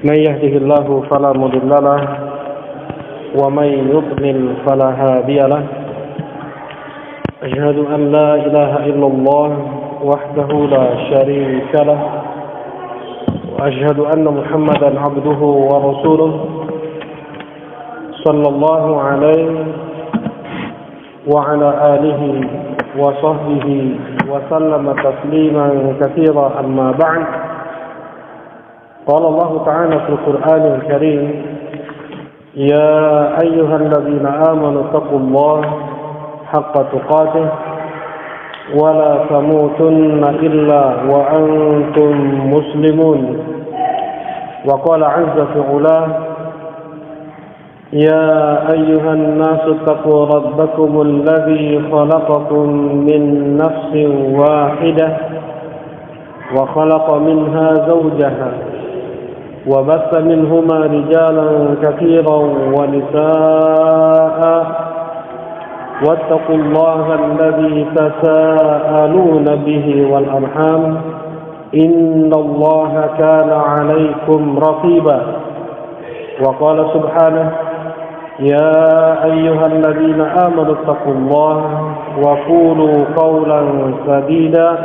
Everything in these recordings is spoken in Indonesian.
من يهده الله فلا مضل له ومن يضلل فلا هادي له أشهد أن لا إله إلا الله وحده لا شريك له وأشهد أن محمدا عبده ورسوله صلى الله عليه وعلى آله وصحبه وسلم تسليما كثيرا أما بعد قال الله تعالى في القرآن الكريم يا أيها الذين آمنوا اتقوا الله حق تقاته ولا تموتن إلا وأنتم مسلمون وقال عز في علاه يا أيها الناس اتقوا ربكم الذي خلقكم من نفس واحدة وخلق منها زوجها وبث منهما رجالا كثيرا ونساء واتقوا الله الذي تساءلون به والأرحام إن الله كان عليكم رقيبا وقال سبحانه يا أيها الذين آمنوا اتقوا الله وقولوا قولا سديدا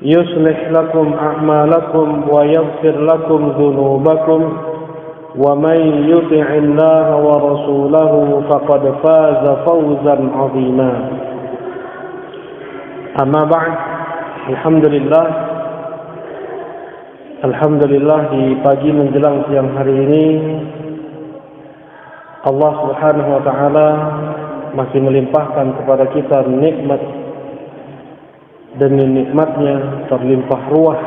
يصلح لكم أعمالكم ويغفر لكم ذنوبكم ومن يطع الله ورسوله فقد فاز فوزا عظيما أما بعد Alhamdulillah di pagi menjelang siang hari ini Allah Subhanahu wa taala masih melimpahkan kepada kita nikmat demi nikmatnya terlimpah ruah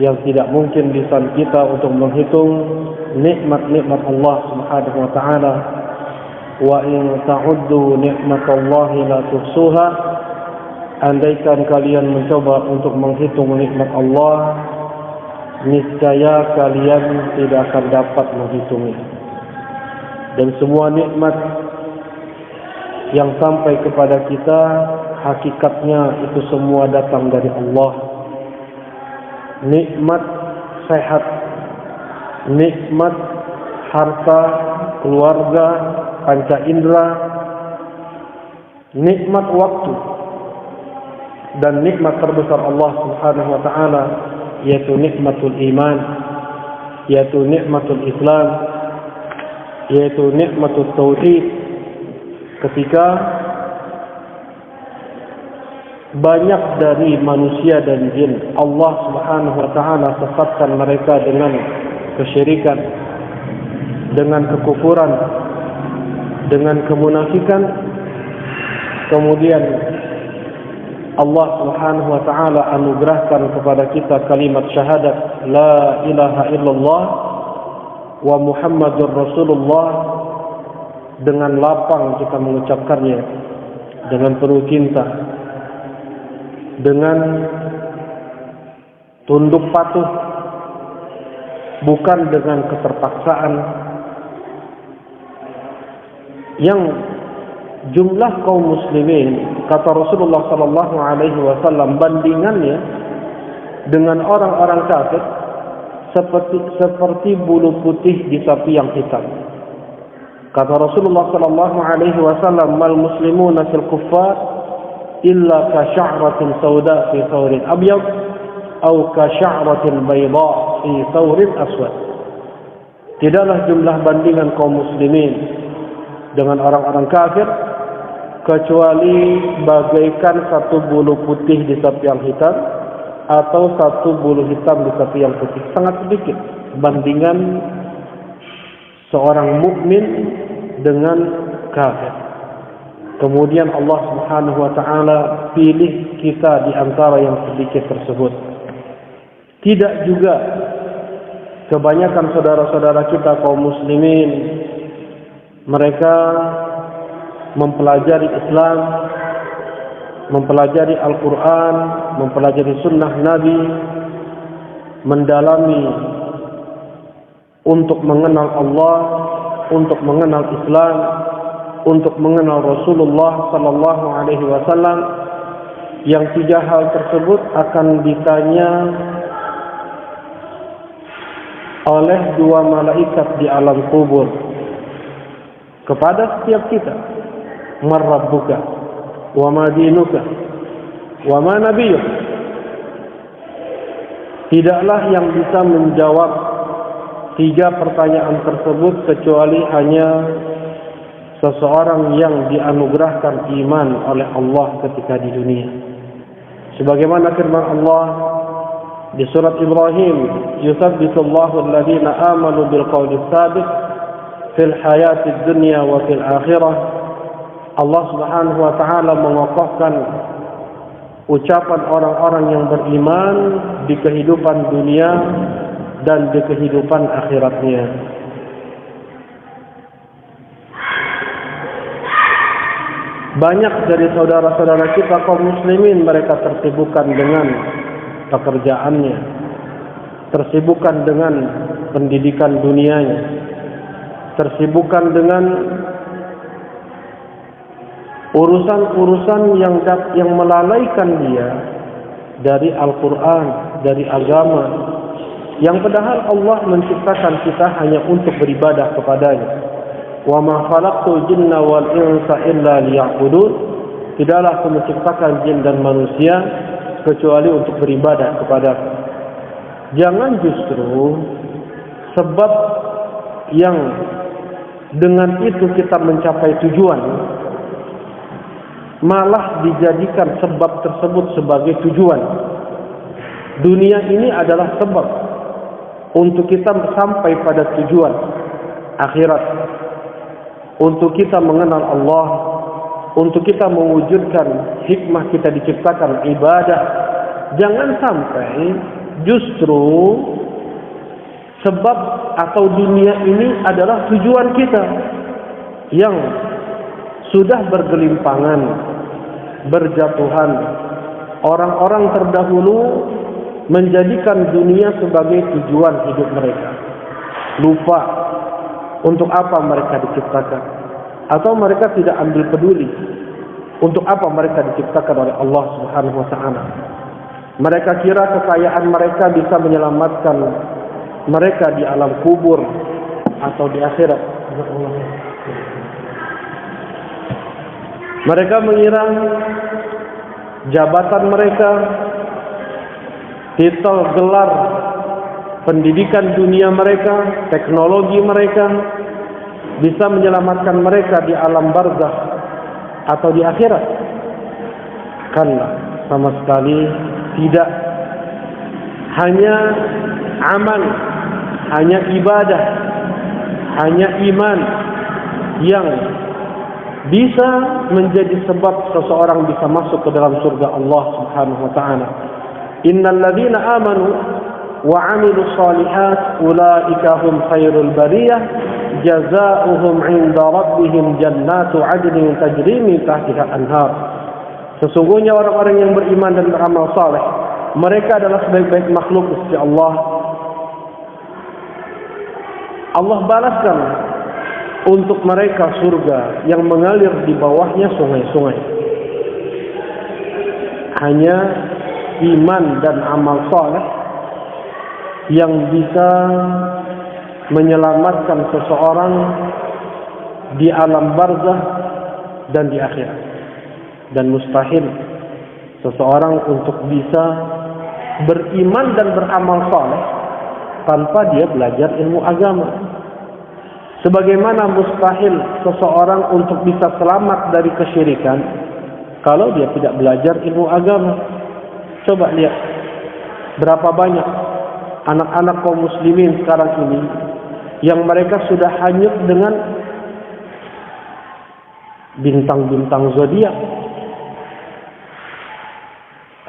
yang tidak mungkin lisan kita untuk menghitung nikmat-nikmat Allah Subhanahu wa taala. Wa in ta'uddu nikmatallahi la tuhsuha. Andaikan kalian mencoba untuk menghitung nikmat Allah, niscaya kalian tidak akan dapat menghitungnya. Dan semua nikmat yang sampai kepada kita, hakikatnya itu semua datang dari Allah. Nikmat sehat, nikmat harta, keluarga, panca indera, nikmat waktu, dan nikmat terbesar Allah Subhanahu wa taala yaitu nikmatul iman, yaitu nikmatul Islam, yaitu nikmatul tauhid. Ketika banyak dari manusia dan jin Allah Subhanahu wa taala sesatkan mereka dengan kesyirikan, dengan kekufuran, dengan kemunafikan, kemudian Allah Subhanahu wa taala anugerahkan kepada kita kalimat syahadat la ilaha illallah wa Muhammadur Rasulullah. Dengan lapang kita mengucapkannya, dengan penuh cinta, dengan tunduk patuh, bukan dengan keterpaksaan. Yang jumlah kaum muslimin, kata Rasulullah sallallahu alaihi wasallam, bandingannya dengan orang-orang kafir seperti bulu putih di sapi yang hitam. Kata Rasulullah sallallahu alaihi wasallam, mal muslimuna fil kuffar illa ka sya'ratin sauda fi thawrin abyad atau ka sya'ratin bayda fi thawrin aswad. Tidaklah jumlah bandingan kaum muslimin dengan orang-orang kafir kecuali bagaikan satu bulu putih di sapi yang hitam atau satu bulu hitam di sapi yang putih. Sangat sedikit bandingan seorang mukmin dengan kafir. Kemudian Allah Subhanahu wa taala pilih kita di antara yang sedikit tersebut. Tidak juga kebanyakan saudara-saudara kita kaum muslimin mereka mempelajari Islam, mempelajari Al-Quran, mempelajari sunnah Nabi, mendalami untuk mengenal Allah, untuk mengenal Islam, untuk mengenal Rasulullah sallallahu alaihi wasallam, yang tiga hal tersebut akan ditanya oleh dua malaikat di alam kubur kepada setiap kita, man rabbuka wa ma dinuka wa ma nabiyuk. Tidaklah yang bisa menjawab tiga pertanyaan tersebut kecuali hanya seseorang yang dianugerahkan iman oleh Allah ketika di dunia. Sebagaimana firman Allah di surat Ibrahim, "Yuthabbitullahu alladhina amanu bil qawli tsabit fil hayatid dunya wa fil akhirah." Allah Subhanahu wa taala mengokohkan ucapan orang-orang yang beriman di kehidupan dunia dan di kehidupan akhiratnya. Banyak dari saudara-saudara kita kaum muslimin, mereka tersibukkan dengan pekerjaannya, tersibukkan dengan pendidikan dunianya, tersibukkan dengan urusan-urusan yang melalaikan dia dari Al-Quran, dari agama, yang padahal Allah menciptakan kita hanya untuk beribadah kepadanya. Wa ma khalaqtul jinna wal insa illa liya'budun. Tidaklah aku menciptakan jin dan manusia kecuali untuk beribadah kepada-Ku. Jangan justru sebab yang dengan itu kita mencapai tujuan malah dijadikan sebab tersebut sebagai tujuan. Dunia ini adalah sebab untuk kita sampai pada tujuan akhirat, untuk kita mengenal Allah, untuk kita mewujudkan hikmah kita diciptakan ibadah. Jangan sampai justru sebab atau dunia ini adalah tujuan kita yang sudah bergelimpangan, berjatuhan. Orang-orang terdahulu menjadikan dunia sebagai tujuan hidup mereka. Lupa untuk apa mereka diciptakan, atau mereka tidak ambil peduli untuk apa mereka diciptakan oleh Allah Subhanahu wa taala. Mereka kira kekayaan mereka bisa menyelamatkan mereka di alam kubur atau di akhirat. Mereka mengira jabatan mereka, titel gelar pendidikan dunia mereka, teknologi mereka bisa menyelamatkan mereka di alam barzakh atau di akhirat. Karena sama sekali tidak. Hanya amal, hanya ibadah, hanya iman yang bisa menjadi sebab seseorang bisa masuk ke dalam surga Allah Subhanahu wa taala. Innal ladzina amanu wa 'amilus shalihat ulaika hum khairul bariyah jazaohum 'inda rabbihim jannatu 'adnin tajri min tahtiha anhar. Sesungguhnya orang-orang yang beriman dan beramal saleh, mereka adalah sebaik-baik makhluk di sisi Allah. Allah balaskan untuk mereka surga yang mengalir di bawahnya sungai-sungai. Hanya iman dan amal saleh yang bisa menyelamatkan seseorang di alam barzakh dan di akhirat. Dan mustahil seseorang untuk bisa beriman dan beramal saleh tanpa dia belajar ilmu agama. Sebagaimana mustahil seseorang untuk bisa selamat dari kesyirikan kalau dia tidak belajar ilmu agama. Coba lihat berapa banyak anak-anak kaum muslimin sekarang ini yang mereka sudah hanyut dengan bintang-bintang zodiak,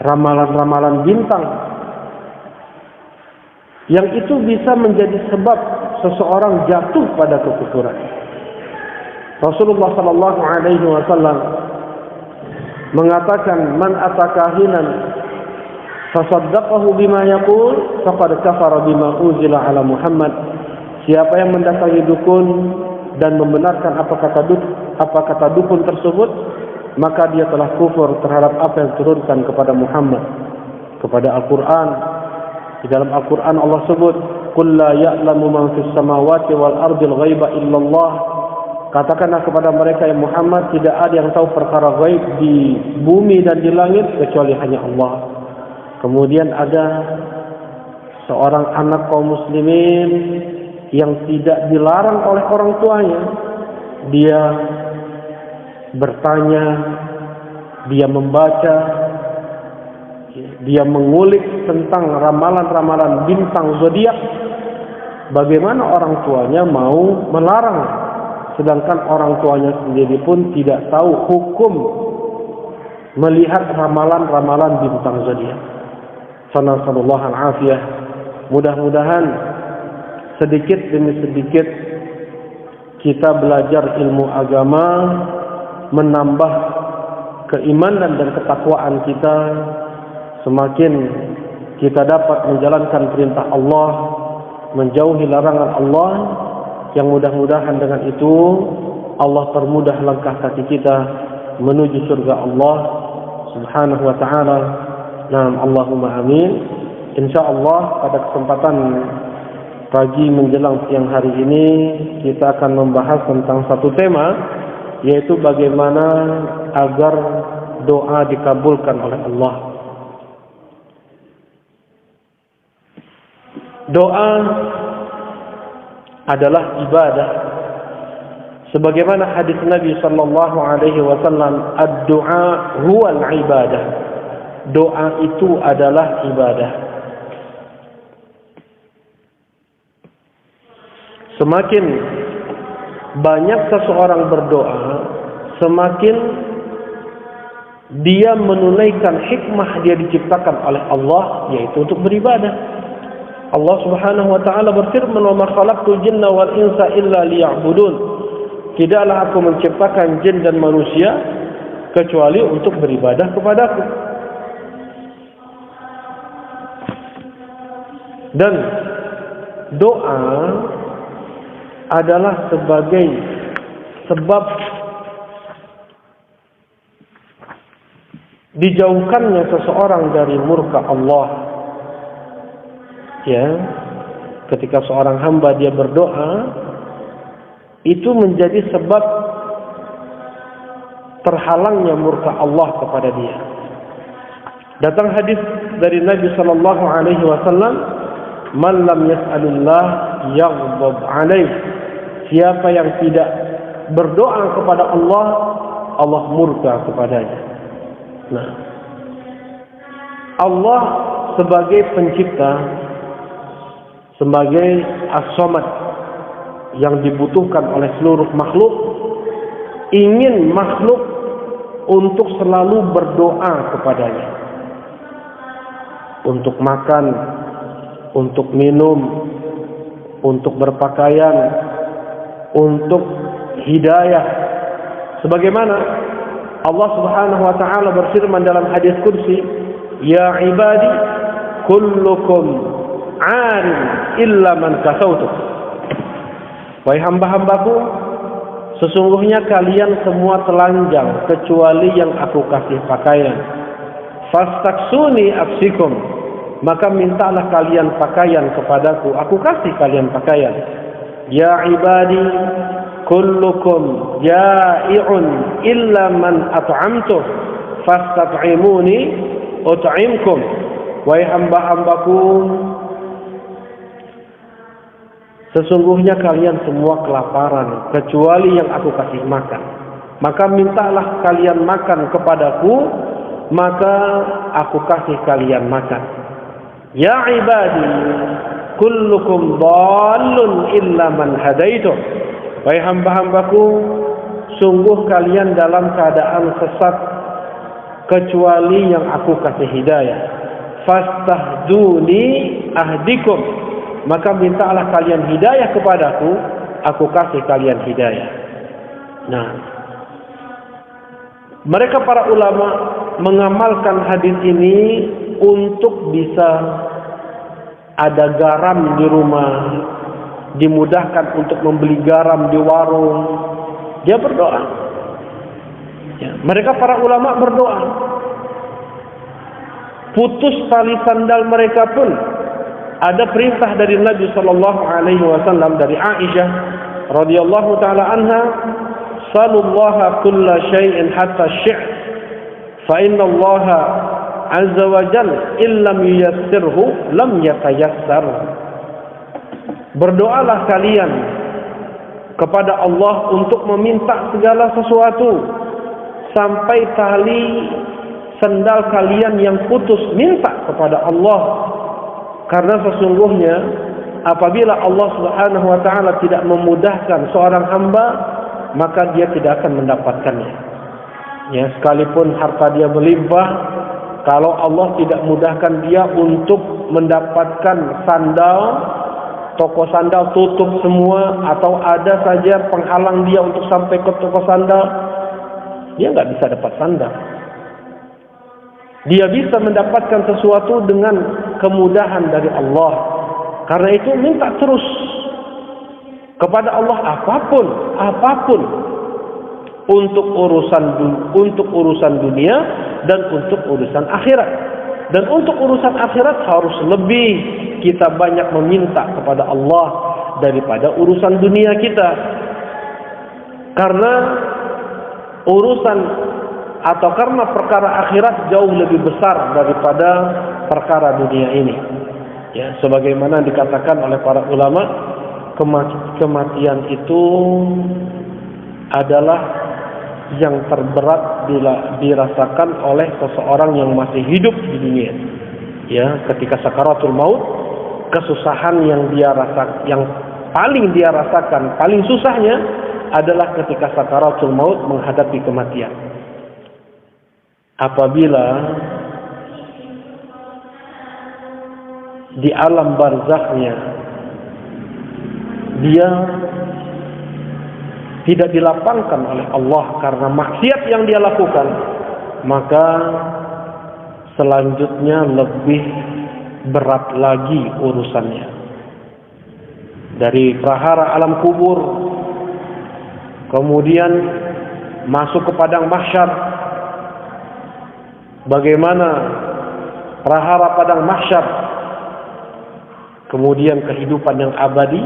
ramalan-ramalan bintang, yang itu bisa menjadi sebab seseorang jatuh pada kekufuran. Rasulullah sallallahu alaihi wasallam mengatakan, "Man atakahinan fasaddaqahu bima yaqul faqad kafara bima unzila ala Muhammad." Siapa yang mendatangi dukun dan membenarkan apa kata dukun tersebut, maka dia telah kufur terhadap apa yang diturunkan kepada Muhammad, kepada Al-Quran. Di dalam Al-Quran Allah sebut, qul la ya'lamu man fis samawati wal ardil ghaiba illallah. Katakanlah kepada mereka, ya Muhammad, tidak ada yang tahu perkara gaib di bumi dan di langit kecuali hanya Allah. Kemudian ada seorang anak kaum muslimin yang tidak dilarang oleh orang tuanya. Dia bertanya, dia membaca, dia mengulik tentang ramalan-ramalan bintang zodiak. Bagaimana orang tuanya mau melarang? Sedangkan orang tuanya sendiri pun tidak tahu hukum melihat ramalan-ramalan bintang zodiak. Nasallallahu al-afiyah. Mudah-mudahan sedikit demi sedikit kita belajar ilmu agama, menambah keimanan dan ketakwaan kita. Semakin kita dapat menjalankan perintah Allah, menjauhi larangan Allah, yang mudah-mudahan dengan itu Allah permudah langkah kaki kita menuju surga Allah Subhanahu wa ta'ala. Naam, Allahumma amin. InsyaAllah pada kesempatan pagi menjelang siang hari ini kita akan membahas tentang satu tema, yaitu bagaimana agar doa dikabulkan oleh Allah. Doa adalah ibadah. Sebagaimana hadis Nabi sallallahu alaihi wasallam, ad-du'a huwal ibadah. Doa itu adalah ibadah. Semakin banyak seseorang berdoa, semakin dia menunaikan hikmah dia diciptakan oleh Allah, yaitu untuk beribadah. Allah Subhanahu wa ta'ala berfirman, "Wa ma khalaqtul jinna wal insa illa liya'budun." Tidaklah aku menciptakan jin dan manusia kecuali untuk beribadah kepadaku. Dan doa adalah sebagai sebab dijauhkannya seseorang dari murka Allah. Ya, ketika seorang hamba dia berdoa, itu menjadi sebab terhalangnya murka Allah kepada dia. Datang hadis dari Nabi sallallahu alaihi wasallam, "Man lam yas'alillah yaghdab alaih." Siapa yang tidak berdoa kepada Allah, Allah murka kepadanya. Nah, Allah sebagai pencipta, sebagai as-samad yang dibutuhkan oleh seluruh makhluk, ingin makhluk untuk selalu berdoa kepadanya. Untuk makan, untuk minum, untuk berpakaian, untuk hidayah. Sebagaimana Allah Subhanahu wa ta'ala berfirman dalam hadis kursi, "Ya ibadi, kullukum 'arim illa man kasautu." Wahai hamba-hambaku, sesungguhnya kalian semua telanjang kecuali yang aku kasih pakaian. Fastaksuni afsikum, maka mintalah kalian pakaian kepadaku, aku kasih kalian pakaian. Ya ibadi, kullukum ja'i'un illa man at'amtu, fastat'imuni ut'imkum. Wahai hamba-hambaku, sesungguhnya kalian semua kelaparan kecuali yang aku kasih makan. Maka mintalah kalian makan kepadaku, maka aku kasih kalian makan. Ya ibadi, kullukum dhallun illa man hadaitu. Wahai hamba-hambaku, sungguh kalian dalam keadaan sesat kecuali yang aku kasih hidayah. Fastahduni ahdikum, maka mintalah kalian hidayah kepadaku, aku kasih kalian hidayah. Nah, mereka para ulama mengamalkan hadis ini untuk bisa ada garam di rumah, dimudahkan untuk membeli garam di warung. Dia berdoa. Ya, mereka para ulama berdoa. Putus tali sandal mereka pun ada perintah dari Nabi sallallahu alaihi wasallam dari Aisyah radhiyallahu taala anha, "Salullaha kulla syai'in hatta asy-syi', fa inna Allah azza wa jalla illam yuyassirhu lam yatayassar." Berdoalah kalian kepada Allah untuk meminta segala sesuatu sampai tali sendal kalian yang putus, minta kepada Allah. Karena sesungguhnya apabila Allah Subhanahu wa taala tidak memudahkan seorang hamba, maka dia tidak akan mendapatkannya. Ya, sekalipun harta dia berlimpah, kalau Allah tidak mudahkan dia untuk mendapatkan sandal, toko sandal tutup semua, atau ada saja penghalang dia untuk sampai ke toko sandal, dia nggak bisa dapat sandal. Dia bisa mendapatkan sesuatu dengan kemudahan dari Allah. Karena itu minta terus kepada Allah apapun untuk urusan dunia dan untuk urusan akhirat. Dan untuk urusan akhirat harus lebih kita banyak meminta kepada Allah daripada urusan dunia kita. Karena urusan atau karena perkara akhirat jauh lebih besar daripada perkara dunia ini. Ya, sebagaimana dikatakan oleh para ulama, kematian itu adalah yang terberat dirasakan oleh seseorang yang masih hidup di dunia. Ya, ketika sakaratul maut, kesusahan yang paling dia rasakan, paling susahnya adalah ketika sakaratul maut menghadapi kematian. Apabila di alam barzakhnya dia tidak dilapangkan oleh Allah karena maksiat yang dia lakukan, maka selanjutnya lebih berat lagi urusannya. Dari prahara alam kubur, kemudian masuk ke padang mahsyar. Bagaimana prahara padang mahsyar, kemudian kehidupan yang abadi,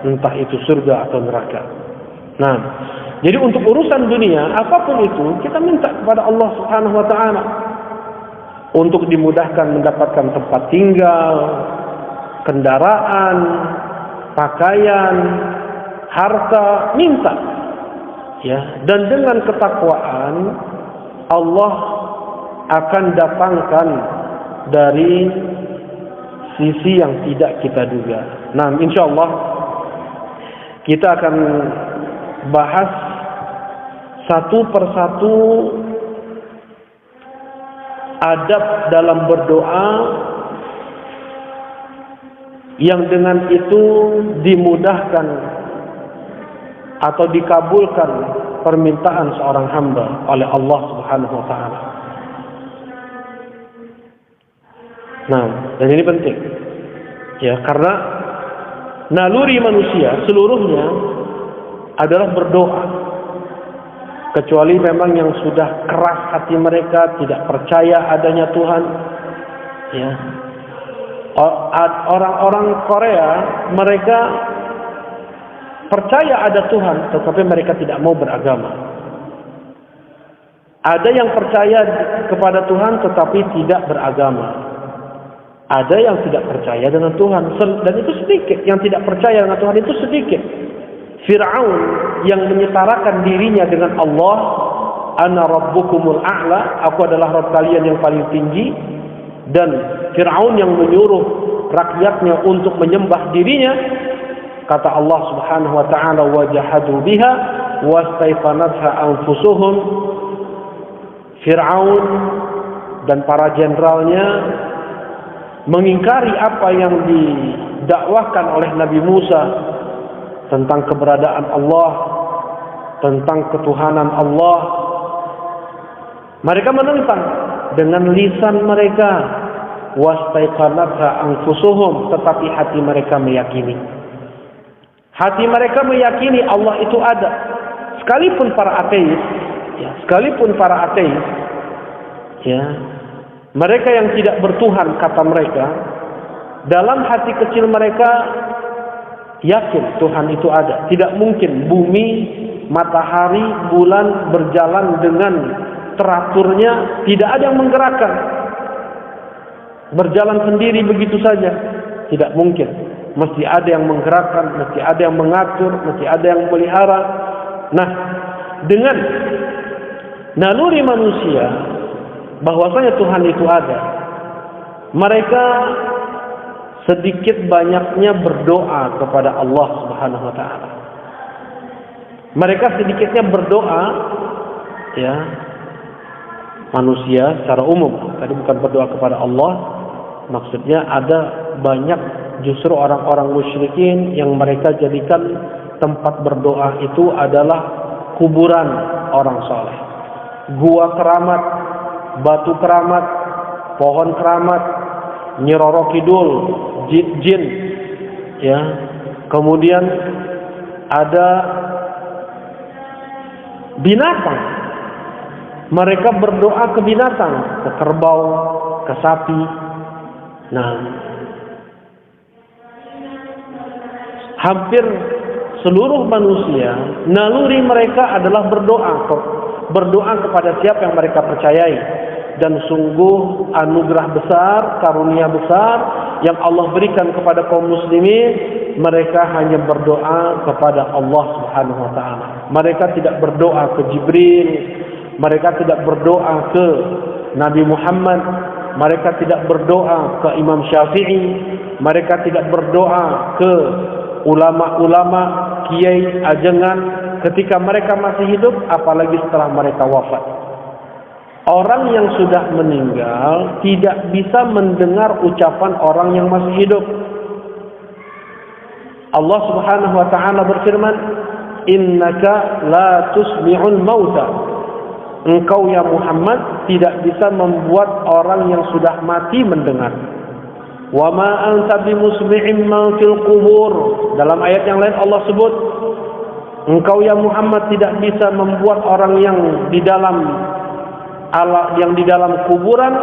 entah itu surga atau neraka. Nah, jadi untuk urusan dunia apapun itu kita minta kepada Allah Subhanahu wa taala untuk dimudahkan mendapatkan tempat tinggal, kendaraan, pakaian, harta, minta. Ya, dan dengan ketakwaan Allah akan datangkan dari sisi yang tidak kita duga. Nah, insyaallah kita akan bahas satu persatu adab dalam berdoa yang dengan itu dimudahkan atau dikabulkan permintaan seorang hamba oleh Allah Subhanahu wa taala. Nah, dan ini penting. Ya, karena naluri manusia seluruhnya adalah berdoa. Kecuali memang yang sudah keras hati mereka, tidak percaya adanya Tuhan. Ya. Orang-orang Korea, mereka percaya ada Tuhan, tetapi mereka tidak mau beragama. Ada yang percaya kepada Tuhan tetapi tidak beragama. Ada yang tidak percaya dengan Tuhan, dan itu sedikit. Yang tidak percaya dengan Tuhan itu sedikit. Fir'aun yang menyetarakan dirinya dengan Allah, ana rabbukumul a'la, aku adalah Rabb kalian yang paling tinggi, dan Fir'aun yang menyuruh rakyatnya untuk menyembah dirinya, kata Allah Subhanahu wa taala, wajahadu biha wastaiqanatha anfusuhum. Fir'aun dan para jenderalnya mengingkari apa yang didakwahkan oleh Nabi Musa tentang keberadaan Allah, tentang ketuhanan Allah. Mereka menentang dengan lisan mereka, wastaiqanatha anfusuhum, tetapi hati mereka meyakini. Hati mereka meyakini Allah itu ada. Sekalipun para ateis, ya, mereka yang tidak bertuhan kata mereka, Dalam hati kecil mereka yakin Tuhan itu ada. Tidak mungkin bumi, matahari, bulan berjalan dengan teraturnya, tidak ada yang menggerakkan. Berjalan sendiri begitu saja, tidak mungkin. Mesti ada yang menggerakkan, mesti ada yang mengatur, mesti ada yang memelihara. Nah, dengan naluri manusia bahwasanya Tuhan itu ada, mereka sedikit banyaknya berdoa kepada Allah Subhanahu wa taala. Mereka sedikitnya berdoa, ya, manusia secara umum. Tadi bukan berdoa kepada Allah, maksudnya ada banyak justru orang-orang musyrikin yang mereka jadikan tempat berdoa itu adalah kuburan orang soleh, gua keramat, batu keramat, pohon keramat, Nyi Roro Kidul, jin, ya. Kemudian ada binatang. Mereka berdoa ke binatang, ke kerbau, ke sapi. Nah, hampir seluruh manusia, naluri mereka adalah berdoa kepada siapa yang mereka percayai. Dan sungguh anugerah besar, karunia besar yang Allah berikan kepada kaum muslimin, mereka hanya berdoa kepada Allah Subhanahu wa taala. Mereka tidak berdoa ke Jibril, mereka tidak berdoa ke Nabi Muhammad, mereka tidak berdoa ke Imam Syafi'i, mereka tidak berdoa ke ulama-ulama, kiai, ajengan ketika mereka masih hidup, apalagi setelah mereka wafat. Orang yang sudah meninggal tidak bisa mendengar ucapan orang yang masih hidup. Allah Subhanahu wa taala berfirman, "Innaka la tusmi'ul mauta." Engkau ya Muhammad tidak bisa membuat orang yang sudah mati mendengar. "Wa ma anta bimusmi'in man fil qubur." Dalam ayat yang lain Allah sebut, engkau ya Muhammad tidak bisa membuat orang yang di dalam kuburan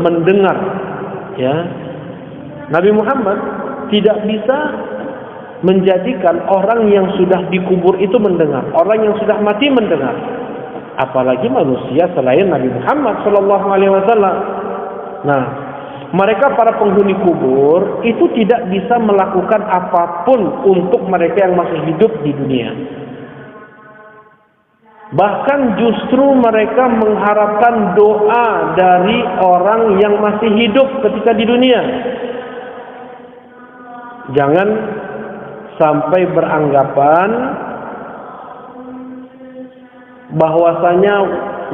mendengar, ya. Nabi Muhammad tidak bisa menjadikan orang yang sudah dikubur itu mendengar, orang yang sudah mati mendengar, apalagi manusia selain Nabi Muhammad sallallahu alaihi wasallam. Nah, mereka para penghuni kubur itu tidak bisa melakukan apapun untuk mereka yang masih hidup di dunia. Bahkan justru mereka mengharapkan doa dari orang yang masih hidup ketika di dunia. Jangan sampai beranggapan bahwasanya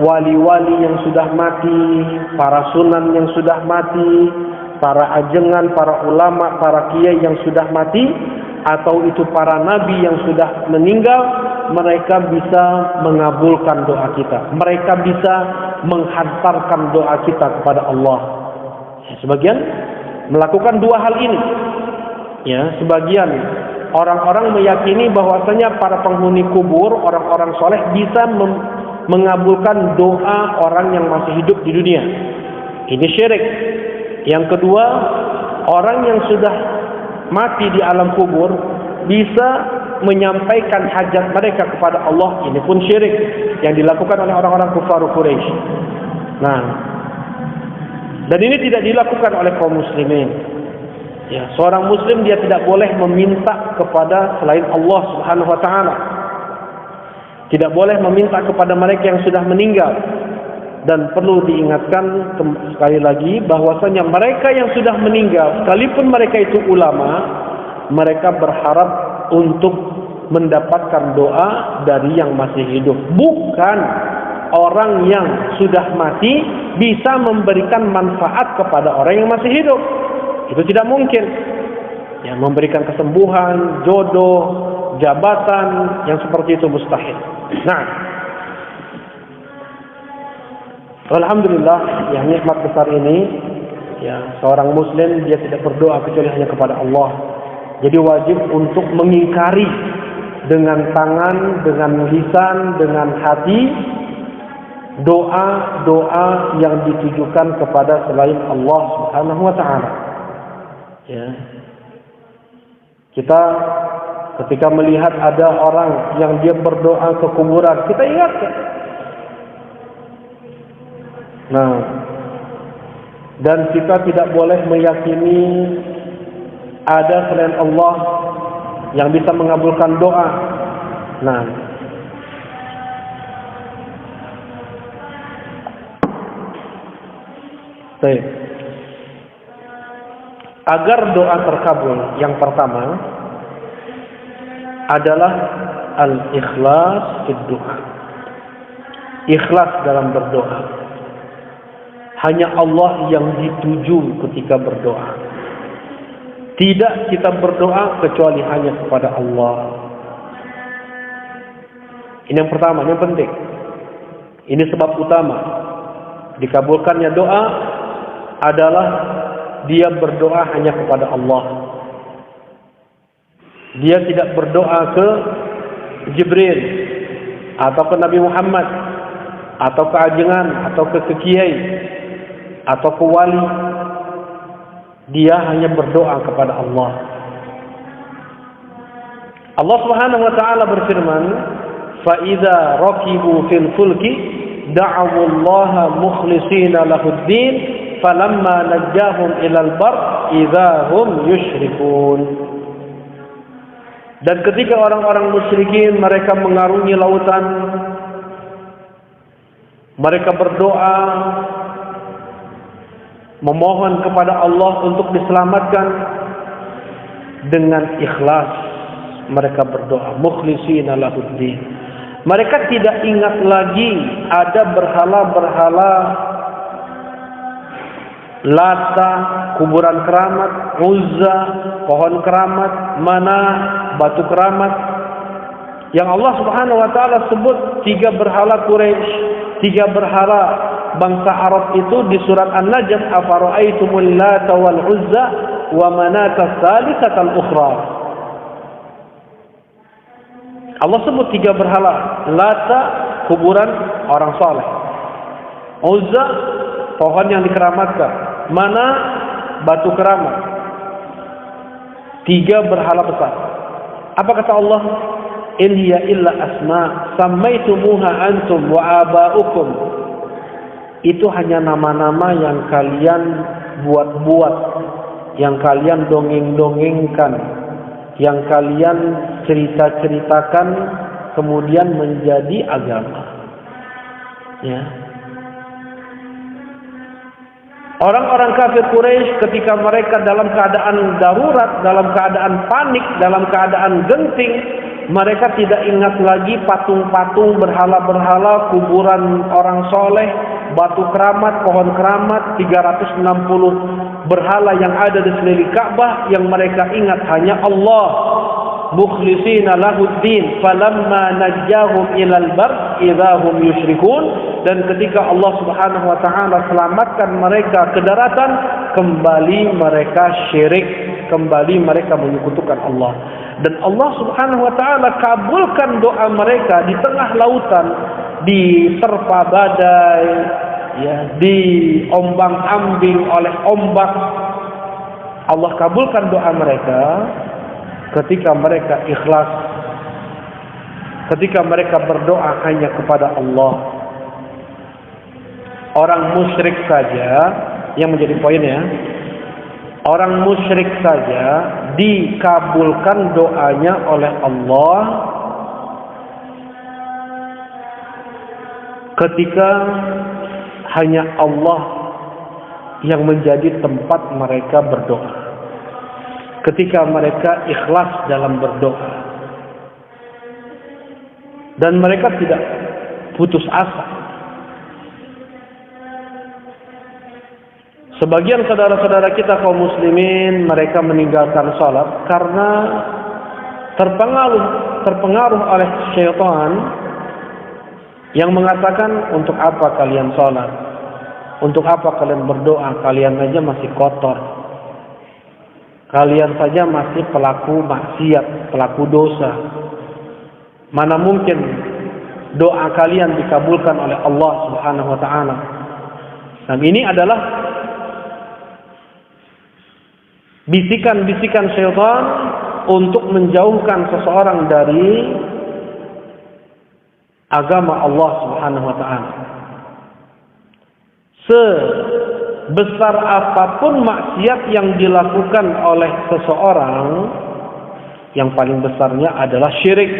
wali-wali yang sudah mati, para sunan yang sudah mati, para ajengan, para ulama, para kiai yang sudah mati, atau itu para nabi yang sudah meninggal, mereka bisa mengabulkan doa kita. Mereka bisa menghantarkan doa kita kepada Allah. Sebagian melakukan dua hal ini. Ya, sebagian orang-orang meyakini bahwasanya para penghuni kubur, orang-orang soleh bisa mengabulkan doa orang yang masih hidup di dunia. Ini syirik. Yang kedua, orang yang sudah mati di alam kubur bisa menyampaikan hajat mereka kepada Allah. Ini pun syirik yang dilakukan oleh orang-orang kufar Quraisy. Nah, dan ini tidak dilakukan oleh kaum muslimin. Ya, seorang muslim dia tidak boleh meminta kepada selain Allah Subhanahu wa taala. Tidak boleh meminta kepada mereka yang sudah meninggal. Dan perlu diingatkan sekali lagi bahwasanya mereka yang sudah meninggal, sekalipun mereka itu ulama, mereka berharap untuk mendapatkan doa dari yang masih hidup. Bukan orang yang sudah mati bisa memberikan manfaat kepada orang yang masih hidup. Itu tidak mungkin. Ya, memberikan kesembuhan, jodoh, jabatan, yang seperti itu mustahil. Nah, alhamdulillah, yang nikmat besar ini, ya, seorang muslim dia tidak berdoa kecuali hanya kepada Allah. Jadi wajib untuk mengingkari dengan tangan, dengan lisan, dengan hati doa-doa yang ditujukan kepada selain Allah Subhanahu wa taala. Ya. Kita ketika melihat ada orang yang dia berdoa ke kuburan, kita ingatkan. Nah, dan kita tidak boleh meyakini ada selain Allah yang bisa mengabulkan doa. Nah, baik. Agar doa terkabul, yang pertama adalah al-ikhlas fid du'a. Ikhlas dalam berdoa. Hanya Allah yang dituju ketika berdoa. Tidak kita berdoa kecuali hanya kepada Allah. Ini yang pertama, yang penting. Ini sebab utama dikabulkannya doa adalah dia berdoa hanya kepada Allah. Dia tidak berdoa ke Jibril atau ke Nabi Muhammad atau ke ajengan atau ke kiai atau ke wali. Dia hanya berdoa kepada Allah. Allah Subhanahu wa taala berfirman, "Fa idza rakibu fil fulki da'u Allah mukhlishina lahud-din, falamma najjahum ilal bar idza hum yusyrikun." Dan ketika orang-orang musyrikin mereka mengarungi lautan, mereka berdoa memohon kepada Allah untuk diselamatkan dengan ikhlas. Mereka berdoa mukhlishina lahud-din. Mereka tidak ingat lagi ada berhala-berhala Lata, kuburan keramat, Uzza, pohon keramat, Manah, batu keramat. Yang Allah Subhanahu wa taala sebut 3 berhala Quraisy, 3 berhala bangsa Arab itu di surat An-Najm, afara'aitumul Lata wal Uzza wa Manata tsalitsatal ukhra. Allah sebut 3 berhala. Lata, kuburan orang saleh. Uzza, pohon yang dikeramatkan. Mana, batu keramat. 3 berhala besar. Apa kata Allah? In hiya illa asma sammaitumuha antum wa aba'ukum. Itu hanya nama-nama yang kalian buat-buat, yang kalian dongeng-dongengkan, yang kalian cerita-ceritakan kemudian menjadi agama. Ya. Orang-orang kafir Quraisy ketika mereka dalam keadaan darurat, dalam keadaan panik, dalam keadaan genting, mereka tidak ingat lagi patung-patung, berhala-berhala, kuburan orang soleh, batu keramat, pohon keramat, 360 berhala yang ada di sekeliling Ka'bah. Yang mereka ingat hanya Allah. Mukhlishina lahuddin falamma najjahum ilal bar idza hum yusyrikun. Dan ketika Allah Subhanahu wa taala selamatkan mereka ke daratan, kembali mereka syirik, kembali mereka menyekutukan Allah. Dan Allah Subhanahu wa taala kabulkan doa mereka di tengah lautan, diterpa badai, ya, diombang-ambing oleh ombak. Allah kabulkan doa mereka ketika mereka ikhlas, ketika mereka berdoa hanya kepada Allah. Orang musyrik saja, yang menjadi poinnya, orang musyrik saja dikabulkan doanya oleh Allah ketika hanya Allah yang menjadi tempat mereka berdoa. Ketika mereka ikhlas dalam berdoa dan mereka tidak putus asa. Sebagian saudara-saudara kita kaum muslimin mereka meninggalkan salat karena terpengaruh oleh syaitan yang mengatakan, untuk apa kalian salat? Untuk apa kalian berdoa? Kalian saja masih kotor. Kalian saja masih pelaku maksiat, pelaku dosa. Mana mungkin doa kalian dikabulkan oleh Allah Subhanahu wa taala? Dan ini adalah bisikan-bisikan syaitan untuk menjauhkan seseorang dari agama Allah Subhanahu wa taala. Sebesar apapun maksiat yang dilakukan oleh seseorang, yang paling besarnya adalah syirik.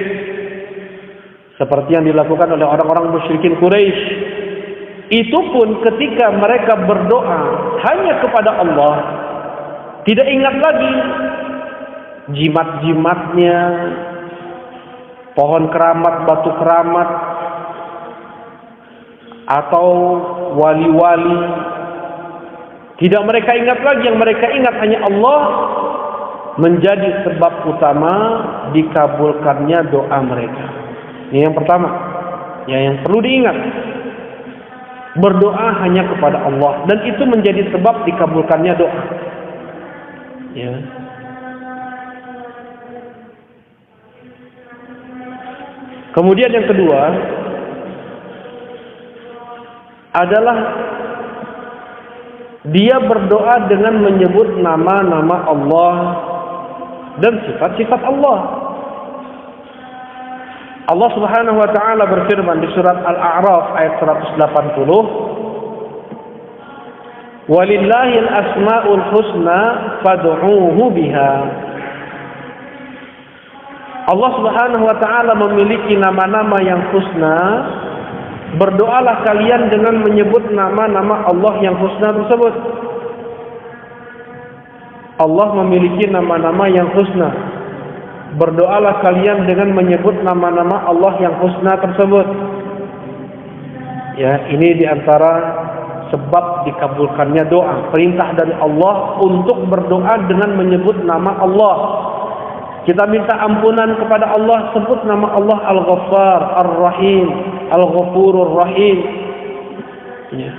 Seperti yang dilakukan oleh orang-orang musyrikin Quraisy. Itu pun ketika mereka berdoa hanya kepada Allah, tidak ingat lagi jimat-jimatnya, pohon keramat, batu keramat, atau wali-wali. Tidak mereka ingat lagi, yang mereka ingat hanya Allah, menjadi sebab utama dikabulkannya doa mereka. Ini yang pertama, yang perlu diingat. Berdoa hanya kepada Allah, dan itu menjadi sebab dikabulkannya doa. Ya. Kemudian yang kedua adalah dia berdoa dengan menyebut nama-nama Allah dan sifat-sifat Allah. Allah Subhanahu wa taala berfirman di surat Al-A'raf ayat 180, "Walillahil asmaul husna fad'uuhu biha." Allah Subhanahu wa taala memiliki nama-nama yang husna. Berdoalah kalian dengan menyebut nama-nama Allah yang husna tersebut. Allah memiliki nama-nama yang husna. Berdoalah kalian dengan menyebut nama-nama Allah yang husna tersebut. Ya, ini diantara sebab dikabulkannya doa. Perintah dari Allah untuk berdoa dengan menyebut nama Allah. Kita minta ampunan kepada Allah, sebut nama Allah Al-Ghaffar, Ar-Rahim, Al-Ghafurur Rahim. Ya.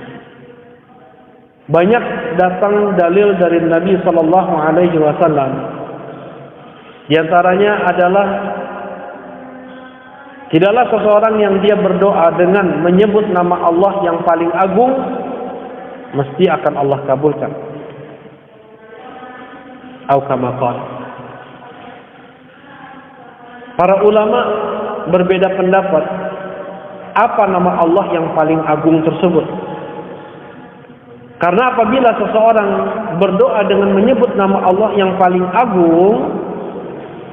Banyak datang dalil dari Nabi sallallahu alaihi wasallam. Di antaranya adalah tidaklah seseorang yang dia berdoa dengan menyebut nama Allah yang paling agung mesti akan Allah kabulkan. Atau kama qala. Para ulama berbeda pendapat apa nama Allah yang paling agung tersebut. Karena apabila seseorang berdoa dengan menyebut nama Allah yang paling agung,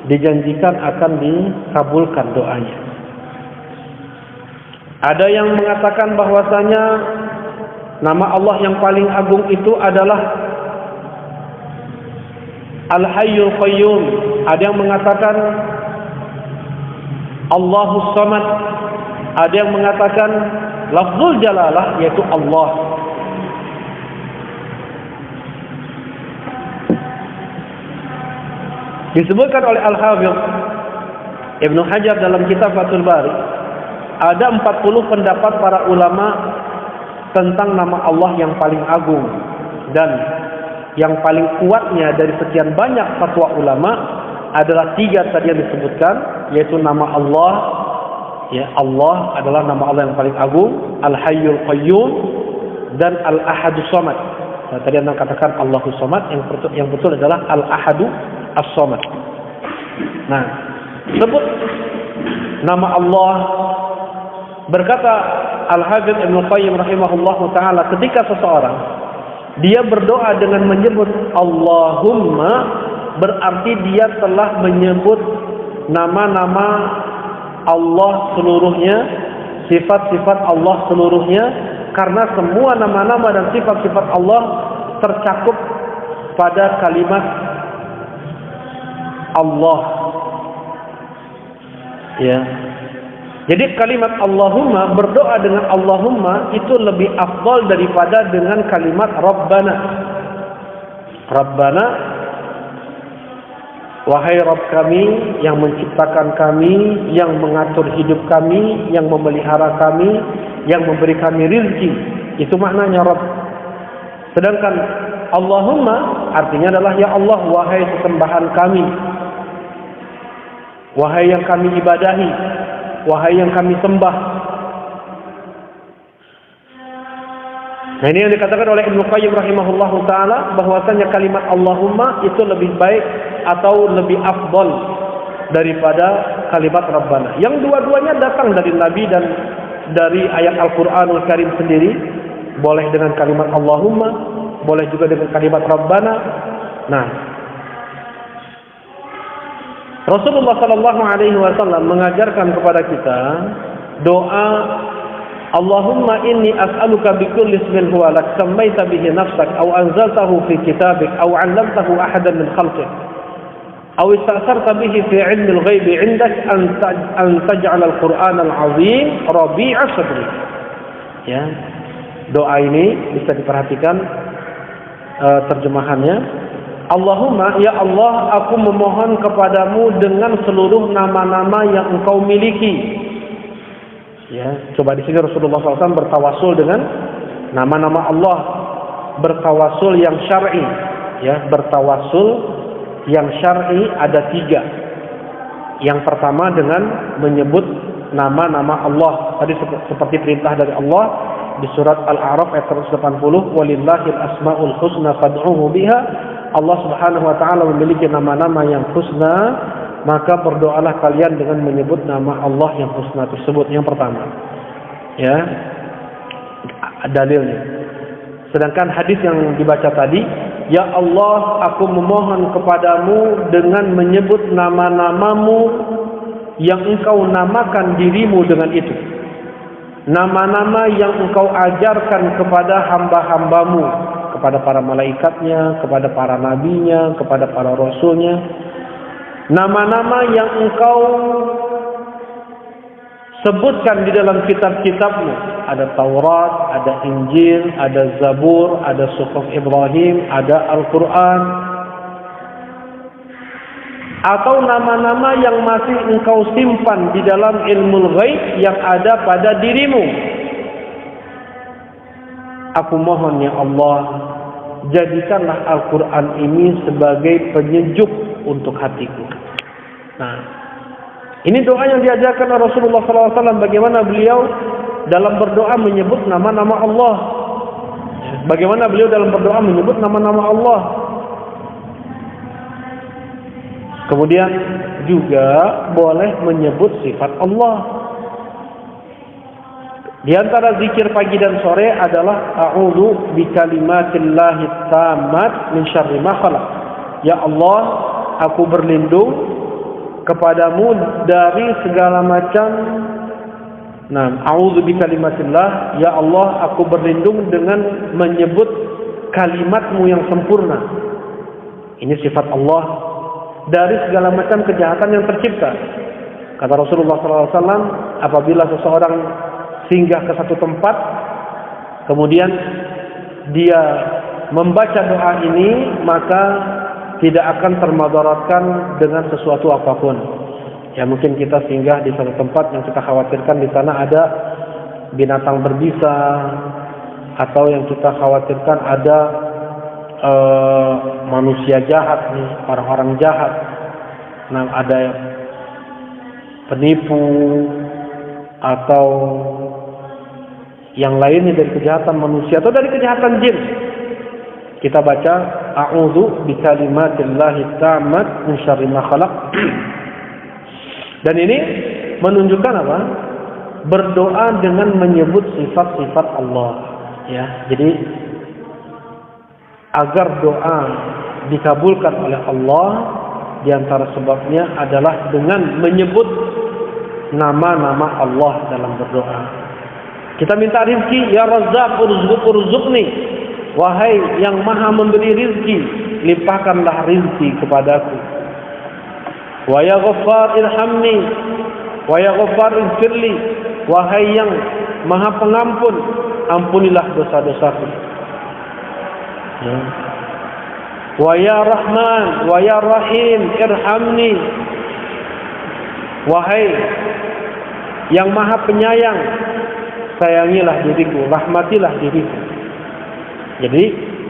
dijanjikan akan dikabulkan doanya. Ada yang mengatakan bahwasanya nama Allah yang paling agung itu adalah Al-Hayyul Qayyum. Ada yang mengatakan Allahus Samad. Ada yang mengatakan lafzul jalalah, yaitu Allah. Disebutkan oleh Al-Hafidz Ibnu Hajar dalam kitab Fathul Bari, ada 40 pendapat para ulama tentang nama Allah yang paling agung, dan yang paling kuatnya dari sekian banyak fatwa ulama adalah 3 tadi yang disebutkan, yaitu nama Allah. Ya, Allah adalah nama Allah yang paling agung, Al-Hayyul Qayyum, dan Al-Ahadus Samad. Nah, tadi anda katakan Allahus Samad, yang betul adalah Al-Ahadu As-Samad. Nah, sebut nama Allah. Berkata Al-Hafidz Ibnu Qayyim rahimahullahu taala, ketika seseorang dia berdoa dengan menyebut Allahumma, berarti dia telah menyebut nama-nama Allah seluruhnya, sifat-sifat Allah seluruhnya, karena semua nama-nama dan sifat-sifat Allah tercakup pada kalimat Allah. Ya. Jadi kalimat Allahumma, berdoa dengan Allahumma itu lebih afdal daripada dengan kalimat Rabbana. Rabbana, wahai Rabb kami yang menciptakan kami, yang mengatur hidup kami, yang memelihara kami, yang memberi kami rizki. Itu maknanya Rabb. Sedangkan Allahumma artinya adalah ya Allah, wahai sesembahan kami, wahai yang kami ibadahi, wahai yang kami sembah. Nah, ini yang dikatakan oleh Ibnu Qayyim rahimahullahu taala bahwasanya kalimat Allahumma itu lebih baik atau lebih afdal daripada kalimat Rabbana. Yang dua-duanya datang dari Nabi dan dari ayat Al-Qur'anul Karim sendiri. Boleh dengan kalimat Allahumma, boleh juga dengan kalimat Rabbana. Nah, Rasulullah sallallahu alaihi wasallam mengajarkan kepada kita doa Allahumma inni as'aluka bikulli ismin huwa lak sammaita bihi nafsak aw anzaltahu fi kitabik aw 'allamtahu ahadan min khalqik aw ista'sarta bihi fi 'ilmi al-ghaib 'indak an taj'al al-Qur'an al-'azim rabi'a sadri. Ya. Doa ini bisa diperhatikan terjemahannya. Allahumma, ya Allah, aku memohon kepadamu dengan seluruh nama-nama yang Engkau miliki. Ya, coba di sini Rasulullah SAW bertawasul dengan nama-nama Allah, bertawasul yang syar'i. Ya, bertawasul yang syar'i ada 3. Yang pertama dengan menyebut nama-nama Allah. Tadi seperti perintah dari Allah di surat Al-A'raf ayat 180, walillahil asmaul husna fad'uhu biha. Allah Subhanahu wa taala memiliki nama-nama yang husna, maka berdoalah kalian dengan menyebut nama Allah yang husna tersebut. Yang pertama. Ya. Dalilnya. Sedangkan hadis yang dibaca tadi, ya Allah, aku memohon kepadamu dengan menyebut nama-namamu yang Engkau namakan dirimu dengan itu. Nama-nama yang Engkau ajarkan kepada hamba-hambamu, kepada para malaikatnya, kepada para nabinya, kepada para rasulnya. Nama-nama yang Engkau sebutkan di dalam kitab-kitabmu. Ada Taurat, ada Injil, ada Zabur, ada Suhuf Ibrahim, ada Al-Quran. Atau nama-nama yang masih Engkau simpan di dalam ilmu ghaib yang ada pada dirimu. Aku mohon ya Allah, jadikanlah Al-Quran ini sebagai penyejuk untuk hatiku. Nah, ini doa yang diajarkan oleh Rasulullah SAW. Bagaimana beliau dalam berdoa menyebut nama-nama Allah. Bagaimana beliau dalam berdoa menyebut nama-nama Allah. Kemudian juga boleh menyebut sifat Allah. Di antara zikir pagi dan sore adalah a'udzu bikalimatillahi tammat min syarri ma khalaq. Ya Allah, aku berlindung kepadamu dari segala macam. Nah, a'udzu bikalimatillah, ya Allah, aku berlindung dengan menyebut kalimatmu yang sempurna. Ini sifat Allah. Dari segala macam kejahatan yang tercipta. Kata Rasulullah SAW, apabila seseorang singgah ke satu tempat, kemudian dia membaca doa ini, maka tidak akan termadaratkan dengan sesuatu apapun. Ya, mungkin kita singgah di satu tempat yang kita khawatirkan di sana ada binatang berbisa, atau yang kita khawatirkan ada manusia jahat nih, orang-orang jahat. Nah, ada penipu atau yang lainnya dari kejahatan manusia atau dari kejahatan jin. Kita baca a'udzu bikalimatillahi tammat min syarri ma khalaq. Dan ini menunjukkan apa? Berdoa dengan menyebut sifat-sifat Allah. Ya, jadi agar doa dikabulkan oleh Allah, di antara sebabnya adalah dengan menyebut nama-nama Allah dalam berdoa. Kita minta rizki, ya Razzaq urzuqni, wahai yang maha memberi rizki, limpahkanlah rizki kepadaku. Wa ya Ghaffar irhamni, wa ya Ghaffar ighfirli, wahai yang maha pengampun, ampunilah dosa-dosaku. Ya. Wa ya Rahman, wa ya Rahim, irhamni, wahai yang maha penyayang, sayangilah diriku, rahmatilah diriku. Jadi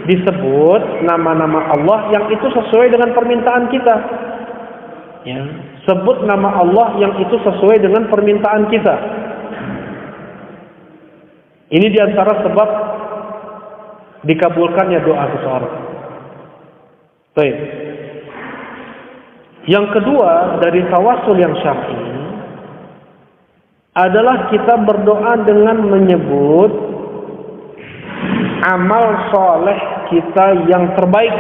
disebut nama-nama Allah yang itu sesuai dengan permintaan kita. Ya, sebut nama Allah yang itu sesuai dengan permintaan kita. Ini diantara sebab dikabulkannya doa seseorang. Baik. Yang kedua dari tawassul yang syar'i adalah kita berdoa dengan menyebut amal soleh kita yang terbaik.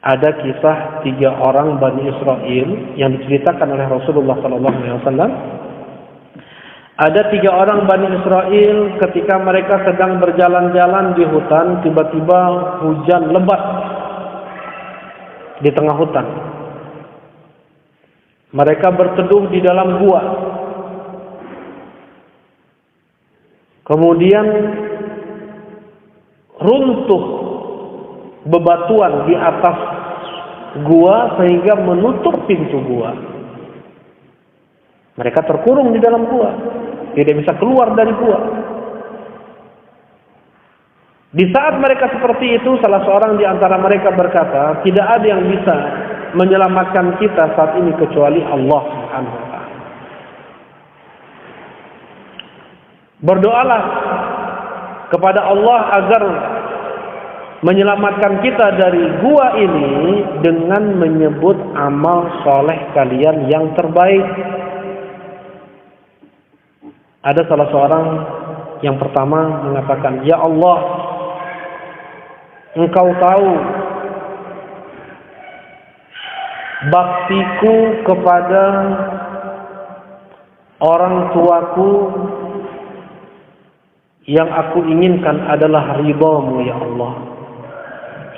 Ada kisah 3 orang Bani Israel yang diceritakan oleh Rasulullah SAW. Ada 3 orang Bani Israel ketika mereka sedang berjalan-jalan di hutan, tiba-tiba hujan lebat di tengah hutan. Mereka berteduh di dalam gua. Kemudian runtuh bebatuan di atas gua sehingga menutup pintu gua. Mereka terkurung di dalam gua, tidak bisa keluar dari gua. Di saat mereka seperti itu, salah seorang di antara mereka berkata, tidak ada yang bisa menyelamatkan kita saat ini kecuali Allah Subhanahu wa ta'ala. Berdoalah kepada Allah agar menyelamatkan kita dari gua ini dengan menyebut amal soleh kalian yang terbaik. Ada salah seorang yang pertama mengatakan, ya Allah, Engkau tahu baktiku kepada orang tuaku, yang aku inginkan adalah ridha-Mu ya Allah.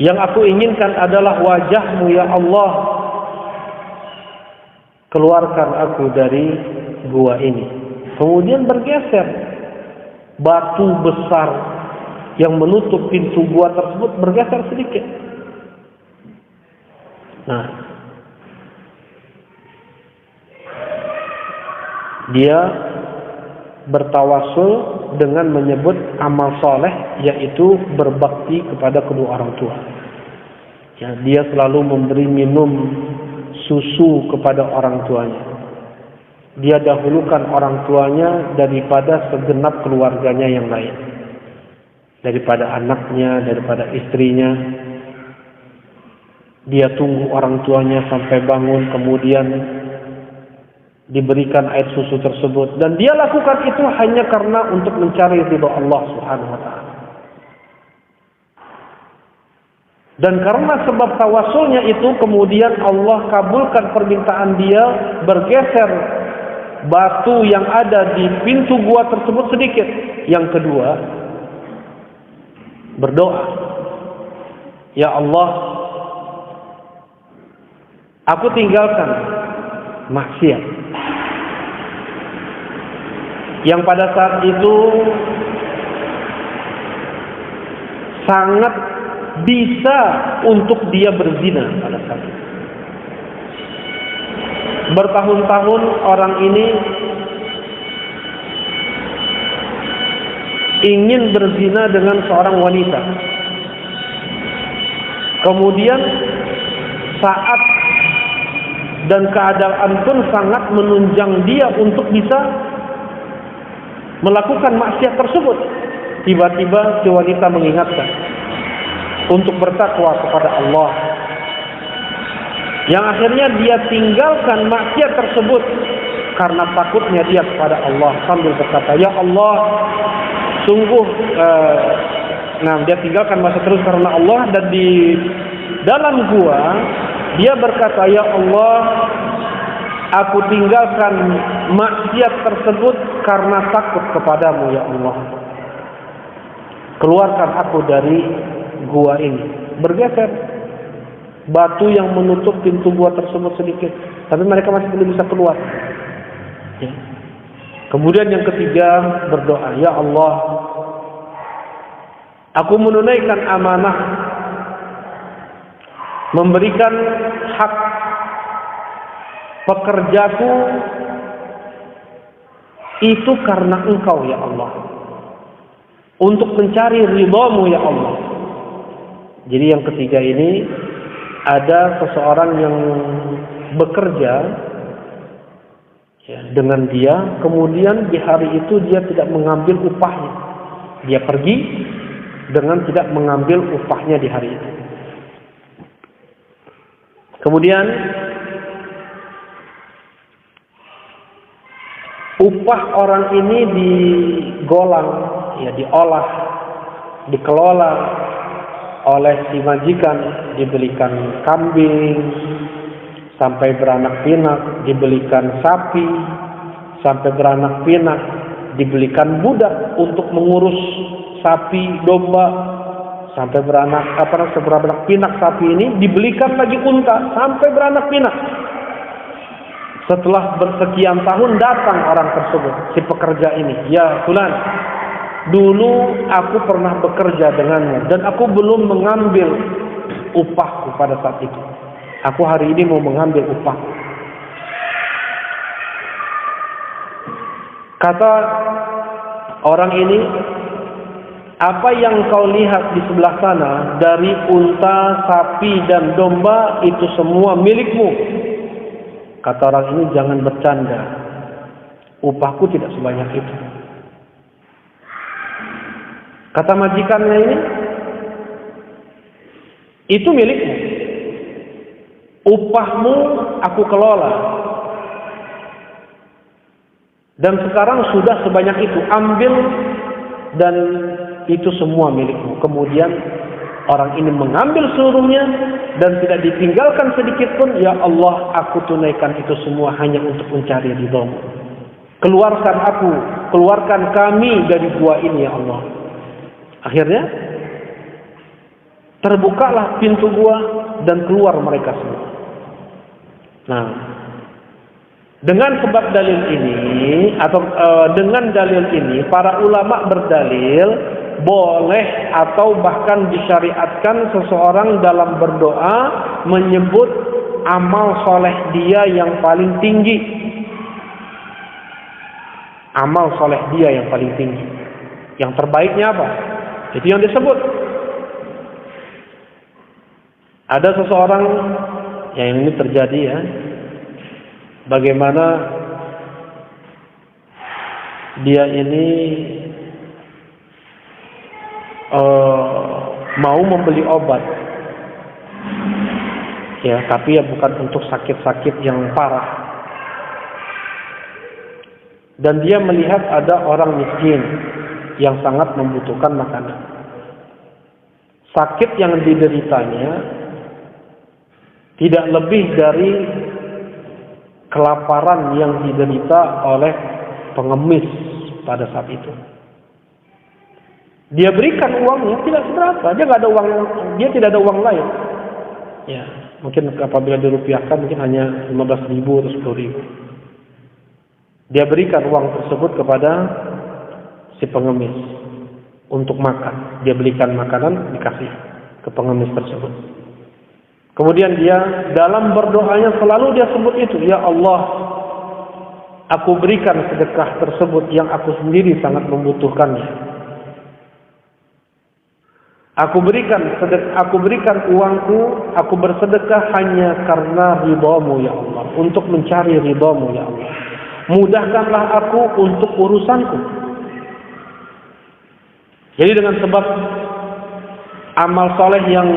Yang aku inginkan adalah wajah-Mu ya Allah. Keluarkan aku dari gua ini. Kemudian bergeser. Batu besar yang menutup pintu gua tersebut bergeser sedikit. Nah, dia bertawassul dengan menyebut amal soleh, yaitu berbakti kepada kedua orang tua. Ya, dia selalu memberi minum susu kepada orang tuanya. Dia dahulukan orang tuanya daripada segenap keluarganya yang lain, daripada anaknya, daripada istrinya. Dia tunggu orang tuanya sampai bangun, kemudian diberikan air susu tersebut, dan dia lakukan itu hanya karena untuk mencari ridha Allah Subhanahu wa ta'ala. Dan karena sebab tawassulnya itu, kemudian Allah kabulkan permintaan dia, bergeser batu yang ada di pintu gua tersebut sedikit. Yang kedua, berdoa, ya Allah, aku tinggalkan maksiat yang pada saat itu sangat bisa untuk dia berzina pada saat itu. Bertahun-tahun orang ini ingin berzina dengan seorang wanita. Kemudian saat dan keadaan pun sangat menunjang dia untuk bisa melakukan maksiat tersebut. Tiba-tiba si wanita mengingatkan untuk bertakwa kepada Allah, yang akhirnya dia tinggalkan maksiat tersebut karena takutnya dia kepada Allah, sambil berkata, ya Allah, sungguh dia tinggalkan maksiat terus karena Allah. Dan di dalam gua dia berkata, ya Allah, aku tinggalkan maksiat tersebut karena takut kepadamu ya Allah. Keluarkan aku dari gua ini. Bergeser batu yang menutup pintu gua tersebut sedikit, tapi mereka masih belum bisa keluar. Ya. Kemudian yang ketiga, berdoa, ya Allah, aku menunaikan amanah, memberikan hak pekerjaku itu karena Engkau ya Allah, untuk mencari ridha-Mu ya Allah. Jadi yang ketiga ini, ada seseorang yang bekerja ya, dengan dia, kemudian di hari itu dia tidak mengambil upahnya. Dia pergi dengan tidak mengambil upahnya di hari itu. Kemudian upah orang ini digolang, ya diolah, dikelola oleh si majikan, dibelikan kambing sampai beranak pinak, dibelikan sapi sampai beranak pinak, dibelikan budak untuk mengurus sapi, domba sampai beranak pinak sapi ini, dibelikan lagi unta sampai beranak pinak. Setelah bersekian tahun datang orang tersebut, si pekerja ini, ya fulan, dulu aku pernah bekerja denganmu dan aku belum mengambil upahku pada saat itu. Aku hari ini mau mengambil upah. Kata orang ini, apa yang kau lihat di sebelah sana dari unta, sapi dan domba itu semua milikmu. Kata orang ini, jangan bercanda. Upahku tidak sebanyak itu. Kata majikannya ini, itu milikmu. Upahmu aku kelola. Dan sekarang sudah sebanyak itu. Ambil dan itu semua milikmu. Kemudian orang ini mengambil seluruhnya dan tidak ditinggalkan sedikit pun. Ya Allah, aku tunaikan itu semua hanya untuk mencari ridhamu. Keluarkan aku, keluarkan kami dari gua ini ya Allah. Akhirnya terbukalah pintu gua dan keluar mereka semua. Nah, dengan sebab dalil ini atau dengan dalil ini para ulama berdalil boleh atau bahkan disyariatkan seseorang dalam berdoa menyebut amal soleh dia yang paling tinggi. Amal soleh dia yang paling tinggi. Yang terbaiknya apa? Itu yang disebut. Ada seseorang yang ini terjadi ya. Bagaimana dia ini mau membeli obat. Ya, tapi ya bukan untuk sakit-sakit yang parah. Dan dia melihat ada orang miskin yang sangat membutuhkan makanan. Sakit yang dideritanya tidak lebih dari kelaparan yang diderita oleh pengemis pada saat itu. Dia berikan uangnya tidak seberapa, dia nggak ada uang, dia tidak ada uang lain. Ya, mungkin apabila dirupiahkan mungkin hanya 15.000 atau 10.000. Dia berikan uang tersebut kepada si pengemis untuk makan. Dia belikan makanan, dikasih ke pengemis tersebut. Kemudian dia dalam berdoanya selalu dia sebut itu, ya Allah, aku berikan sedekah tersebut yang aku sendiri sangat membutuhkannya. Aku berikan uangku, aku bersedekah hanya karena ridhamu ya Allah, untuk mencari ridhamu ya Allah. Mudahkanlah aku untuk urusanku. Jadi dengan sebab amal soleh yang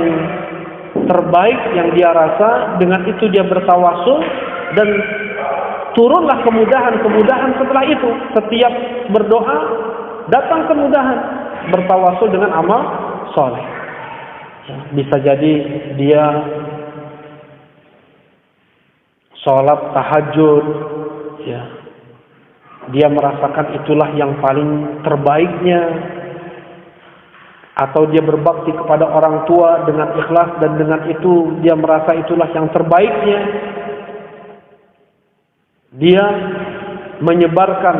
terbaik yang dia rasa, dengan itu dia bertawasul dan turunlah kemudahan setelah itu. Setiap berdoa datang kemudahan, bertawasul dengan amal soleh. Bisa jadi dia sholat tahajud, ya, dia merasakan itulah yang paling terbaiknya. Atau dia berbakti kepada orang tua dengan ikhlas dan dengan itu dia merasa itulah yang terbaiknya. Dia menyebarkan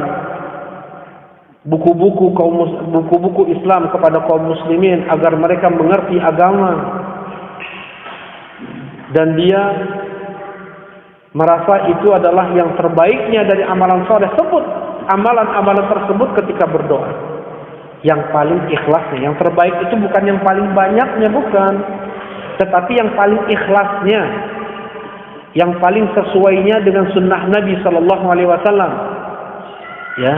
buku-buku Islam kepada kaum muslimin agar mereka mengerti agama. Dan dia merasa itu adalah yang terbaiknya dari amalan soleh. Sebut amalan-amalan tersebut ketika berdoa. Yang paling ikhlasnya, yang terbaik itu bukan yang paling banyaknya, bukan, tetapi yang paling ikhlasnya, yang paling sesuainya dengan sunnah Nabi Sallallahu Alaihi Wasallam. Ya,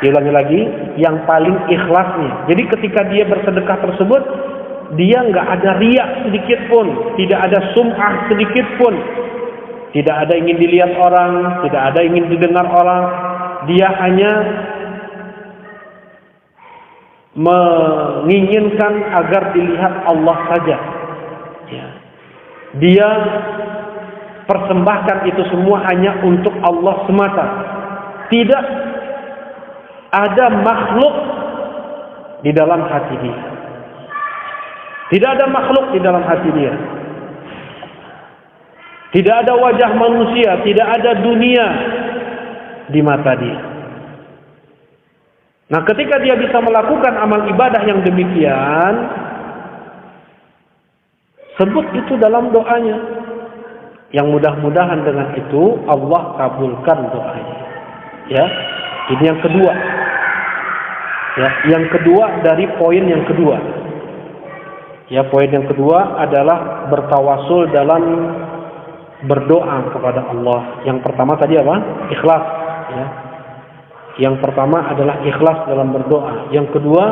Diulangi lagi, yang paling ikhlasnya. Jadi ketika dia bersedekah tersebut, dia nggak ada riak sedikit pun, tidak ada sum'ah sedikit pun, tidak ada ingin dilihat orang, tidak ada ingin didengar orang. Dia hanya menginginkan agar dilihat Allah saja. Ya. Dia persembahkan itu semua hanya untuk Allah semata. Tidak ada makhluk di dalam hati dia. Tidak ada makhluk di dalam hati dia. Tidak ada wajah manusia, tidak ada dunia di mata dia. Nah, ketika dia bisa melakukan amal ibadah yang demikian, sebut itu dalam doanya. Yang mudah-mudahan dengan itu Allah kabulkan doanya. Ya, ini yang kedua. Ya, yang kedua dari poin yang kedua. Ya, poin yang kedua adalah bertawasul dalam berdoa kepada Allah. Yang pertama tadi apa? Ikhlas. Ya. Yang pertama adalah ikhlas dalam berdoa. Yang kedua,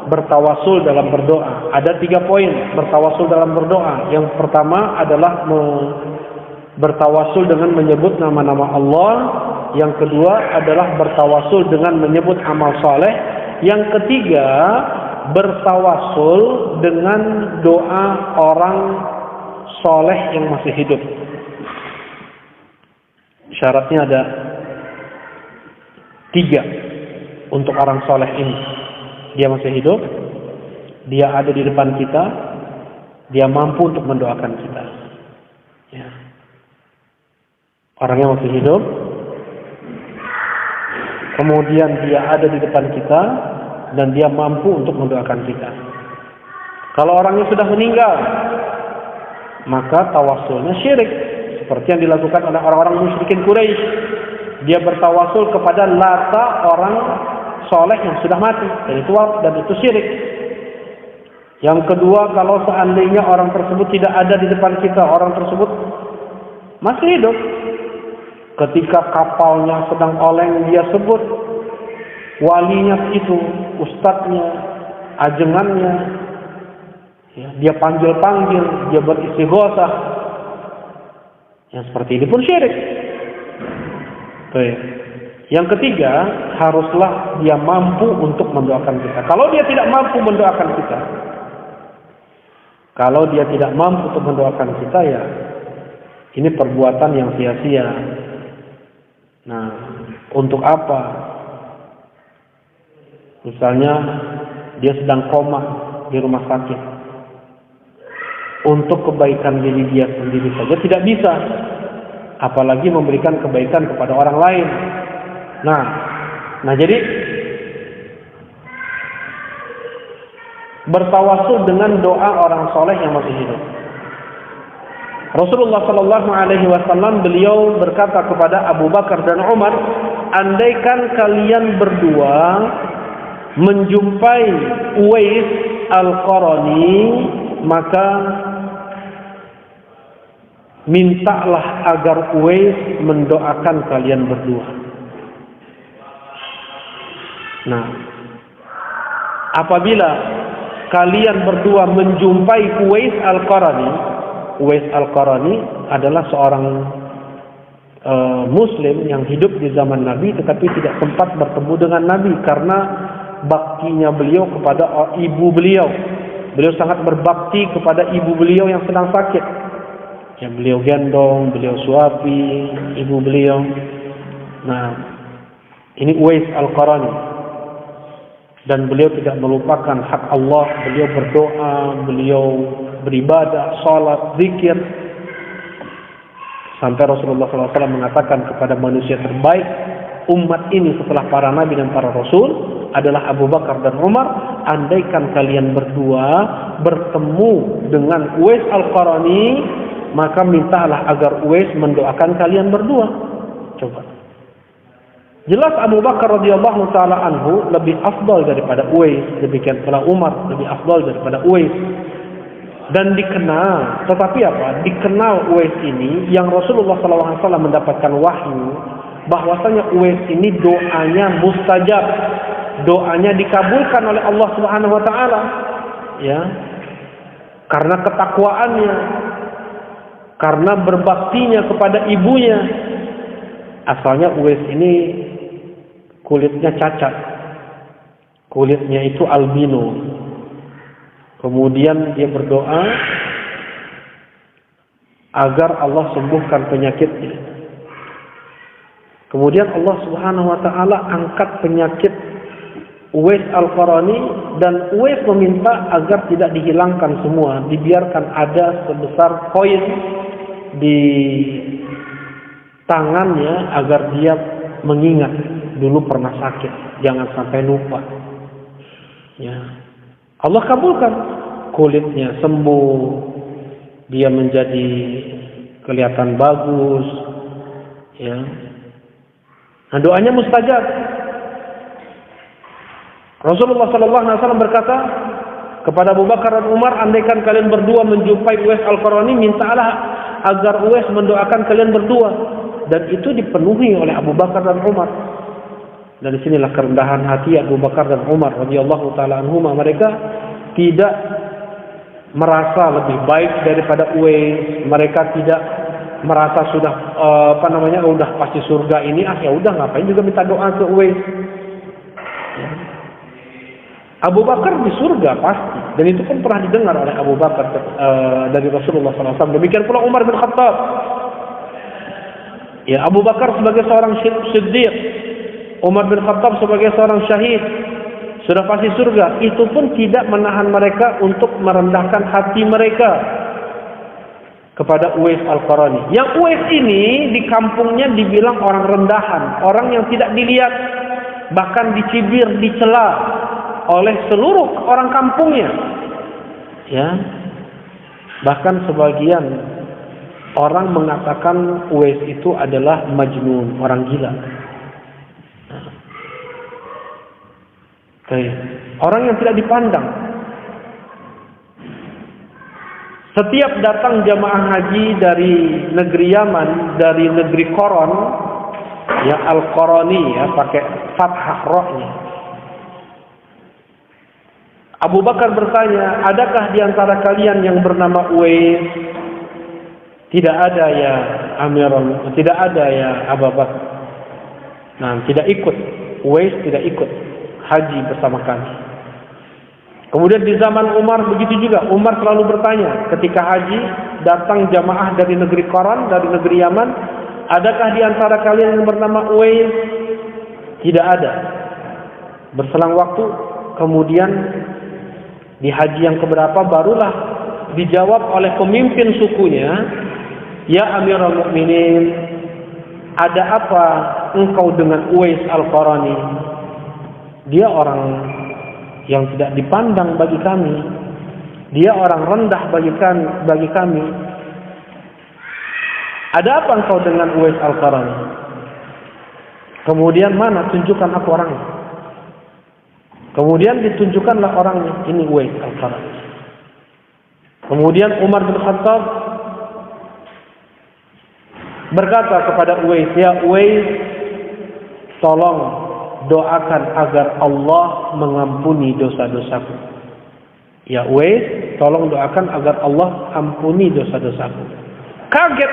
bertawasul dalam berdoa. Ada 3 poin bertawasul dalam berdoa. Yang pertama adalah bertawasul dengan menyebut nama-nama Allah. Yang kedua adalah bertawasul dengan menyebut amal saleh. Yang ketiga, bertawasul dengan doa orang soleh yang masih hidup. Syaratnya ada 3 untuk orang soleh ini. Dia masih hidup, dia ada di depan kita, dia mampu untuk mendoakan kita. Ya. Orangnya masih hidup, kemudian dia ada di depan kita, dan dia mampu untuk mendoakan kita. Kalau orangnya sudah meninggal, maka tawasulnya syirik, seperti yang dilakukan oleh orang-orang musyrikin Quraisy. Dia bertawasul kepada Lata, orang soleh yang sudah mati, dan itu syirik. Yang kedua, kalau seandainya orang tersebut tidak ada di depan kita, orang tersebut masih hidup, ketika kapalnya sedang oleng, dia sebut walinya itu, ustadznya, ajengannya, ya, dia panggil-panggil, dia beristighosah. Yang seperti ini pun syirik. Baik. Yang ketiga, haruslah dia mampu untuk mendoakan kita. Kalau dia tidak mampu mendoakan kita, ya ini perbuatan yang sia-sia. Nah, untuk apa? Misalnya dia sedang koma di rumah sakit. Untuk kebaikan diri dia sendiri saja tidak bisa, apalagi memberikan kebaikan kepada orang lain. Nah jadi bertawasul dengan doa orang soleh yang masih hidup. Rasulullah Shallallahu Alaihi Wasallam beliau berkata kepada Abu Bakar dan Umar, andaikan kalian berdua menjumpai Uwais Al-Qarani, maka mintalah agar Uwais mendoakan kalian berdua. Nah, apabila kalian berdua menjumpai Uwais Al-Qarani adalah seorang Muslim yang hidup di zaman Nabi, tetapi tidak sempat bertemu dengan Nabi karena baktinya beliau kepada ibu beliau. Beliau sangat berbakti kepada ibu beliau yang sedang sakit. Yang beliau gendong, beliau suapi ibu beliau. Nah, ini Uwais Al-Qarani. Dan beliau tidak melupakan hak Allah. Beliau berdoa, beliau beribadah, salat, zikir. Sampai Rasulullah SAW mengatakan kepada manusia terbaik umat ini setelah para nabi dan para rasul adalah Abu Bakar dan Umar. Andaikan kalian berdua bertemu dengan Uwais Al-Qarani, maka mintalah agar Uwais mendoakan kalian berdua. Coba. Jelas Abu Bakar radhiyallahu taala anhu lebih afdal daripada Uwais, demikian pula Umar lebih afdal daripada Uwais. Dan dikenal, tetapi apa? Dikenal Uwais ini yang Rasulullah SAW mendapatkan wahyu bahwasanya Uwais ini doanya mustajab, doanya dikabulkan oleh Allah Subhanahu wa taala, ya. Karena ketakwaannya, karena berbaktinya kepada ibunya. Asalnya Uwais ini kulitnya cacat, kulitnya itu albino. Kemudian dia berdoa agar Allah sembuhkan penyakitnya. Kemudian Allah Subhanahu wa taala angkat penyakit Uwais Al-Qarani, dan Uwais meminta agar tidak dihilangkan semua, dibiarkan ada sebesar koin di tangannya agar dia mengingat dulu pernah sakit, jangan sampai lupa. Ya. Allah kabulkan, kulitnya sembuh, dia menjadi kelihatan bagus, ya. Nah, doanya mustajab. Rasulullah SAW berkata kepada Abu Bakar dan Umar, andaikan kalian berdua menjumpai Uwais Al-Qarani, mintalah agar Uwais mendoakan kalian berdua. Dan itu dipenuhi oleh Abu Bakar dan Umar. Dari sinilah kerendahan hati Abu Bakar dan Umar radhiyallahu taala anhuma. Mereka tidak merasa lebih baik daripada Uwais. Mereka tidak merasa sudah udah pasti surga ini, ya udah ngapain juga minta doa ke Uwais. Ya. Abu Bakar di surga pasti, dan itu pun pernah didengar oleh Abu Bakar dari Rasulullah SAW. Demikian pula Umar bin Khattab. Ya, Abu Bakar sebagai seorang siddiq, Umar bin Khattab sebagai seorang syahid, sudah pasti surga. Itu pun tidak menahan mereka untuk merendahkan hati mereka kepada Uwais Al-Qarani. Yang Uwais ini di kampungnya dibilang orang rendahan, orang yang tidak dilihat, bahkan dicibir, dicela oleh seluruh orang kampungnya. Ya. Bahkan sebagian orang mengatakan Uwais itu adalah majnun, orang gila. Orang yang tidak dipandang. Setiap datang jamaah haji dari negeri Yaman, dari negeri Qoron, ya Al-Qarani, ya pakai fathah ra-nya. Abu Bakar bertanya, adakah di antara kalian yang bernama Uwais? Tidak ada ya Amirul, tidak ada ya Abu Bakar. Nah, tidak ikut. Uwais tidak ikut haji bersama kami. Kemudian di zaman Umar begitu juga. Umar selalu bertanya ketika haji, datang jamaah dari negeri Qoran, dari negeri Yaman, adakah di antara kalian yang bernama Uwais? Tidak ada. Berselang waktu, kemudian di haji yang keberapa barulah dijawab oleh pemimpin sukunya, ya Amirul Mukminin, ada apa engkau dengan Uwais Al-Qarani? Dia orang yang tidak dipandang bagi kami. Dia orang rendah bagi kami. Ada apa engkau dengan Uwais Al-Qarani? Kemudian mana? Tunjukkan aku orangnya. Kemudian ditunjukkanlah orangnya. Ini Uwais Al-Qarani. Kemudian Umar bin Khattab berkata kepada Uwais, ya Uwais, tolong doakan agar Allah mengampuni dosa-dosaku. Ya Uwais, tolong doakan agar Allah ampuni dosa-dosaku. Kaget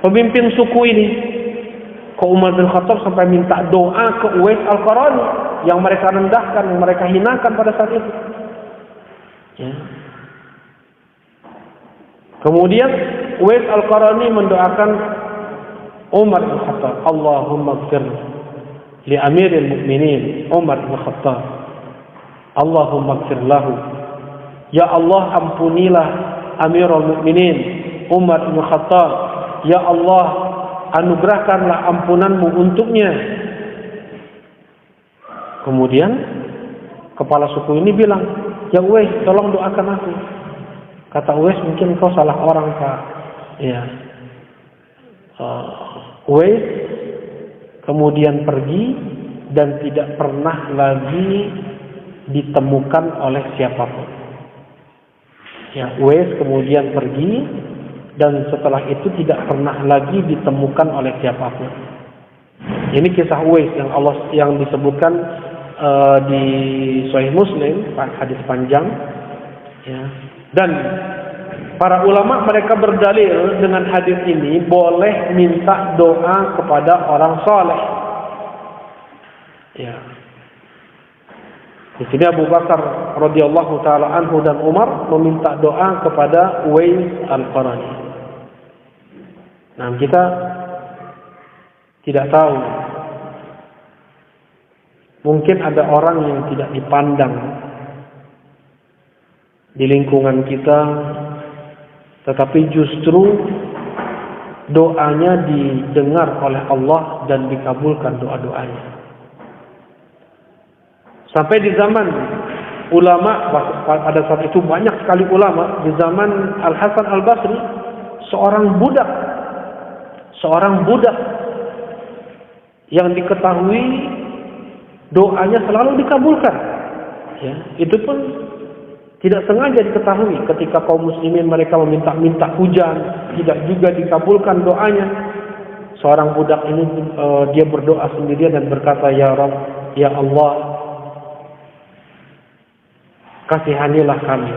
pemimpin suku ini. Kok Umar bin Khattab sampai minta doa ke Uwais Al-Qarani yang mereka rendahkan, yang mereka hinakan pada saat itu. Ya. Kemudian Uwais Al-Qarani mendoakan Umar bin Khattab, Allahumma ighfir li Amiril Mukminin Umar bin Khattab, Allahumma ighfir lahu. Ya Allah, ampunilah Amirul Mukminin Umar bin Khattab. Ya Allah, anugerahkanlah ampunanmu untuknya. Kemudian kepala suku ini bilang, ya Uwais, tolong doakan aku. Kata Uwais, mungkin kau salah orang, Pak. Ya. Uwais kemudian pergi dan tidak pernah lagi ditemukan oleh siapapun. Ya, Uwais kemudian pergi dan setelah itu tidak pernah lagi ditemukan oleh siapapun. Ini kisah Uwais yang disebutkan di Sahih Muslim, hadis panjang, ya. Dan para ulama mereka berdalil dengan hadis ini boleh minta doa kepada orang saleh. Ya. Di sini Abu Bakar radhiyallahu taala anhu dan Umar meminta doa kepada Uwais Al-Qarani. Nah, kita tidak tahu. Mungkin ada orang yang tidak dipandang di lingkungan kita, tetapi justru doanya didengar oleh Allah dan dikabulkan doa-doanya. Sampai di zaman ulama, pada saat itu banyak sekali ulama, di zaman Al-Hasan Al-Basri, seorang budak yang diketahui doanya selalu dikabulkan. Ya, itu pun tidak sengaja diketahui ketika kaum muslimin mereka meminta hujan, tidak juga dikabulkan doanya. Seorang budak ini dia berdoa sendirian dan berkata, "Ya Rabb, ya Allah, kasihanilah kami,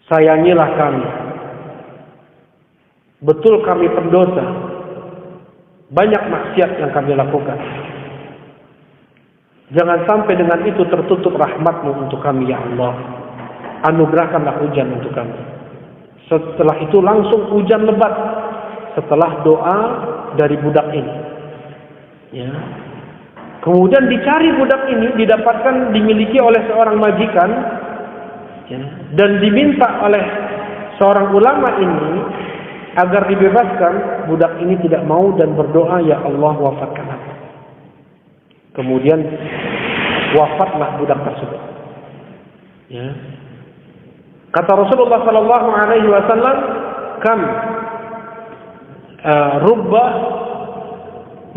sayangilah kami. Betul kami pendosa, banyak maksiat yang kami lakukan. Jangan sampai dengan itu tertutup rahmat-Mu untuk kami, ya Allah. Anugerahkanlah hujan untuk kami." Setelah itu langsung hujan lebat setelah doa dari budak ini. Ya. Kemudian dicari budak ini, didapatkan, dimiliki oleh seorang majikan, ya, dan diminta oleh seorang ulama ini agar dibebaskan. Budak ini tidak mau dan berdoa, "Ya Allah, wafatkan aku." Kemudian wafatlah budak tersebut. Ya. Kata Rasulullah sallallahu alaihi wasallam, "Kam rubba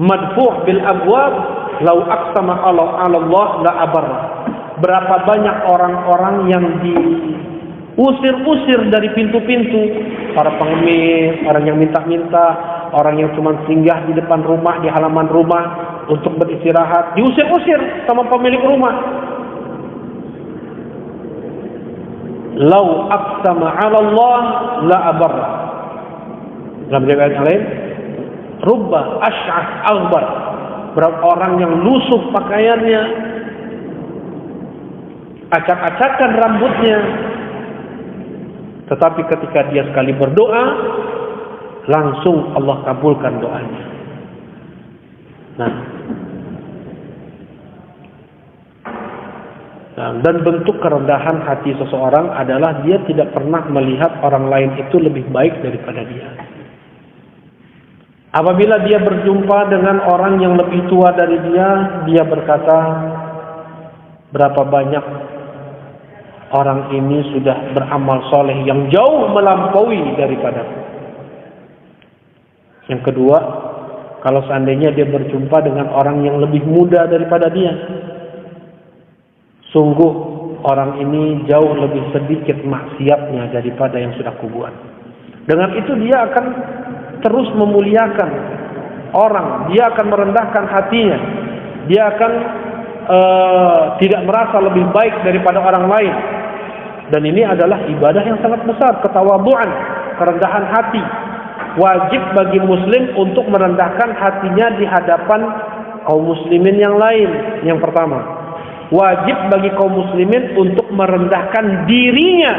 madfu' bil abwab lau aqsama ala Allah la abarra." Berapa banyak orang-orang yang diusir-usir dari pintu-pintu, para pengemis, orang yang minta-minta, orang yang cuma singgah di depan rumah, di halaman rumah untuk beristirahat, diusir-usir sama pemilik rumah. Lau aqsama 'ala Allah la abarra. Dalam riwayat lain, rubba asy'ath aghbar. Berapa orang yang lusuh pakaiannya, acak-acakan rambutnya, tetapi ketika dia sekali berdoa, langsung Allah kabulkan doanya. Nah, dan bentuk kerendahan hati seseorang adalah dia tidak pernah melihat orang lain itu lebih baik daripada dia. Apabila dia berjumpa dengan orang yang lebih tua dari dia berkata, "Berapa banyak orang ini sudah beramal soleh yang jauh melampaui daripadaku." Yang kedua, kalau seandainya dia berjumpa dengan orang yang lebih muda daripada dia, sungguh orang ini jauh lebih sedikit maksiatnya daripada yang sudah kubuat. Dengan itu dia akan terus memuliakan orang, dia akan merendahkan hatinya, dia akan tidak merasa lebih baik daripada orang lain. Dan ini adalah ibadah yang sangat besar, ketawaduan, kerendahan hati. Wajib bagi muslim untuk merendahkan hatinya di hadapan kaum muslimin yang lain. Yang pertama, wajib bagi kaum muslimin untuk merendahkan dirinya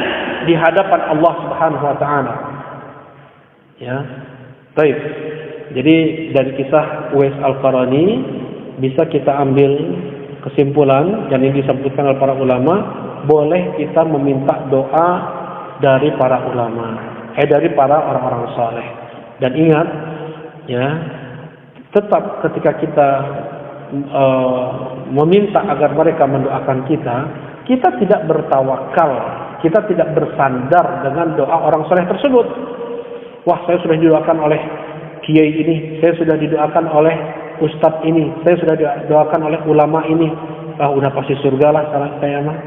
di hadapan Allah Subhanahu wa taala. Ya. Baik. Jadi dari kisah Uwais Al-Qarani bisa kita ambil kesimpulan, dan ini disebutkan oleh para ulama, boleh kita meminta doa dari para ulama, dari para orang-orang saleh. Dan ingat, ya, tetap ketika kita meminta agar mereka mendoakan kita, kita tidak bertawakal, kita tidak bersandar dengan doa orang saleh tersebut. Wah, saya sudah didoakan oleh kiai ini, saya sudah didoakan oleh ustadz ini, saya sudah didoakan oleh ulama ini. Udah pasti surga lah saya mah.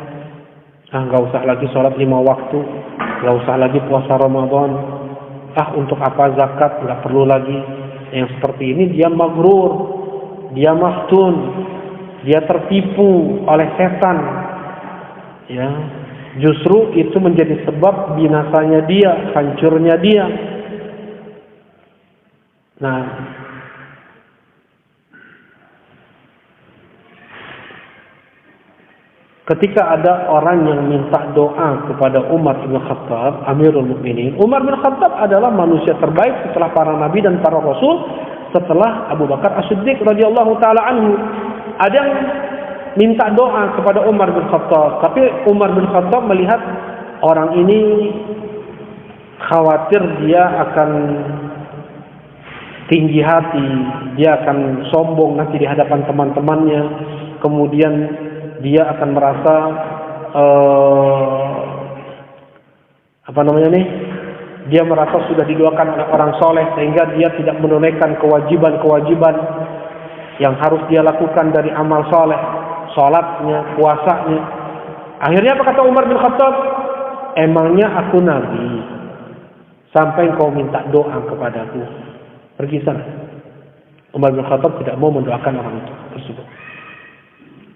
Nggak usah lagi sholat 5 waktu, nggak usah lagi puasa Ramadan, untuk apa zakat, nggak perlu lagi. Yang seperti ini dia maghrur, dia maftun, dia tertipu oleh setan. Ya, justru itu menjadi sebab binasanya dia, hancurnya dia. Nah, ketika ada orang yang minta doa kepada Umar bin Khattab, Amirul Mukminin, Umar bin Khattab adalah manusia terbaik setelah para nabi dan para rasul, setelah Abu Bakar As-Siddiq radhiyallahu taala anhu. Ada yang minta doa kepada Umar bin Khattab, tapi Umar bin Khattab melihat orang ini khawatir dia akan tinggi hati, dia akan sombong nanti di hadapan teman-temannya, kemudian dia akan merasa dia merasa sudah didoakan oleh orang soleh, sehingga dia tidak menunaikan kewajiban-kewajiban yang harus dia lakukan dari amal soleh, sholatnya, puasanya. Akhirnya apa kata Umar bin Khattab? Emangnya aku nabi sampai kau minta doa kepadaku? Pergi sana. Umar bin Khattab tidak mau mendoakan orang itu tersebut.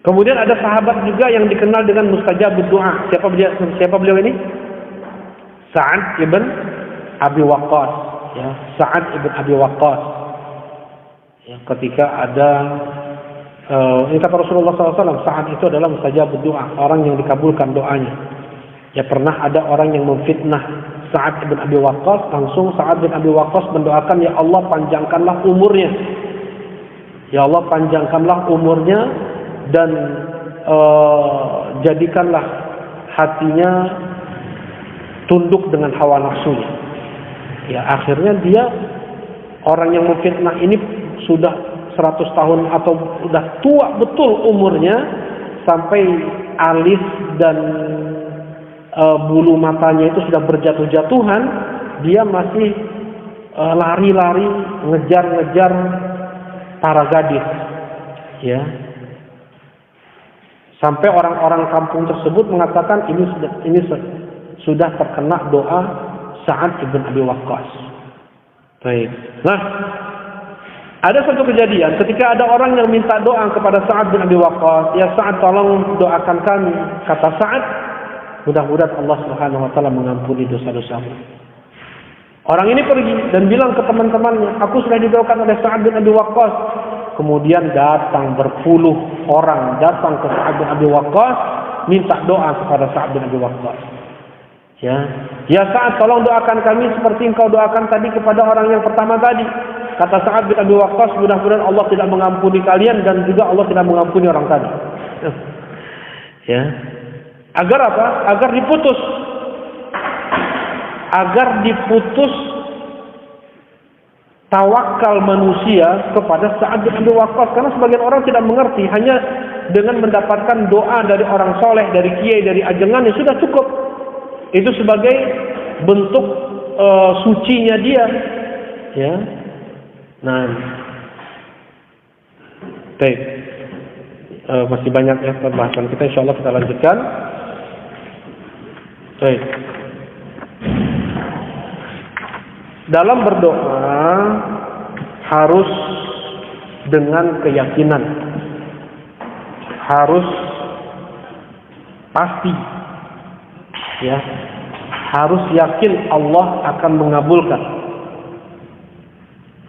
Kemudian ada sahabat juga yang dikenal dengan mustajabud doa. Siapa beliau ini? Sa'ad ibn Abi Waqqas. Ya, Sa'ad ibn Abi Waqqas. Ya, ketika ada ini kata Rasulullah SAW, Sa'ad itu adalah mustajabud doa, orang yang dikabulkan doanya. Ya, pernah ada orang yang memfitnah Sa'ad ibn Abi Waqqas, langsung Sa'ad bin Abi Waqqas mendoakan, ya Allah panjangkanlah umurnya. Ya Allah panjangkanlah umurnya dan jadikanlah hatinya tunduk dengan hawa nafsunya. Ya, akhirnya dia, orang yang memfitnah ini sudah 100 tahun atau sudah tua betul umurnya, sampai alis dan bulu matanya itu sudah berjatuh-jatuhan, dia masih lari-lari ngejar-ngejar para gadis. Ya. Sampai orang-orang kampung tersebut mengatakan ini sudah terkena doa Sa'ad ibn Abi Waqqas. Baik. Nah, ada satu kejadian ketika ada orang yang minta doa kepada Sa'ad bin Abi Waqqas, ya Sa'ad tolong doakan kami. Kata Sa'ad, mudah-mudahan Allah Subhanahu wa taala mengampuni dosa-dosamu. Orang ini pergi dan bilang ke teman-temannya, aku sudah didoakan oleh Sa'ad bin Abi Waqqas. Kemudian datang berpuluh orang datang ke Sa'ad bin Abi Waqqas minta doa kepada Sa'ad bin Abi Waqqas. Ya Sa'ad, tolong doakan kami seperti engkau doakan tadi kepada orang yang pertama tadi. Kata Sa'ad bin Abi Waqqas, mudah-mudahan Allah tidak mengampuni kalian dan juga Allah tidak mengampuni orang tadi. Ya. Agar apa? Agar diputus tawakal manusia kepada Sa'ad bin Abi Waqqas, karena sebagian orang tidak mengerti, hanya dengan mendapatkan doa dari orang soleh, dari kiai, dari ajengan ya sudah cukup. Itu sebagai bentuk sucinya dia. Ya. Nah, baik. Masih banyak ya pembahasan kita, insyaallah kita lanjutkan. Baik. Dalam berdoa harus dengan keyakinan, harus pasti, ya, harus yakin Allah akan mengabulkan.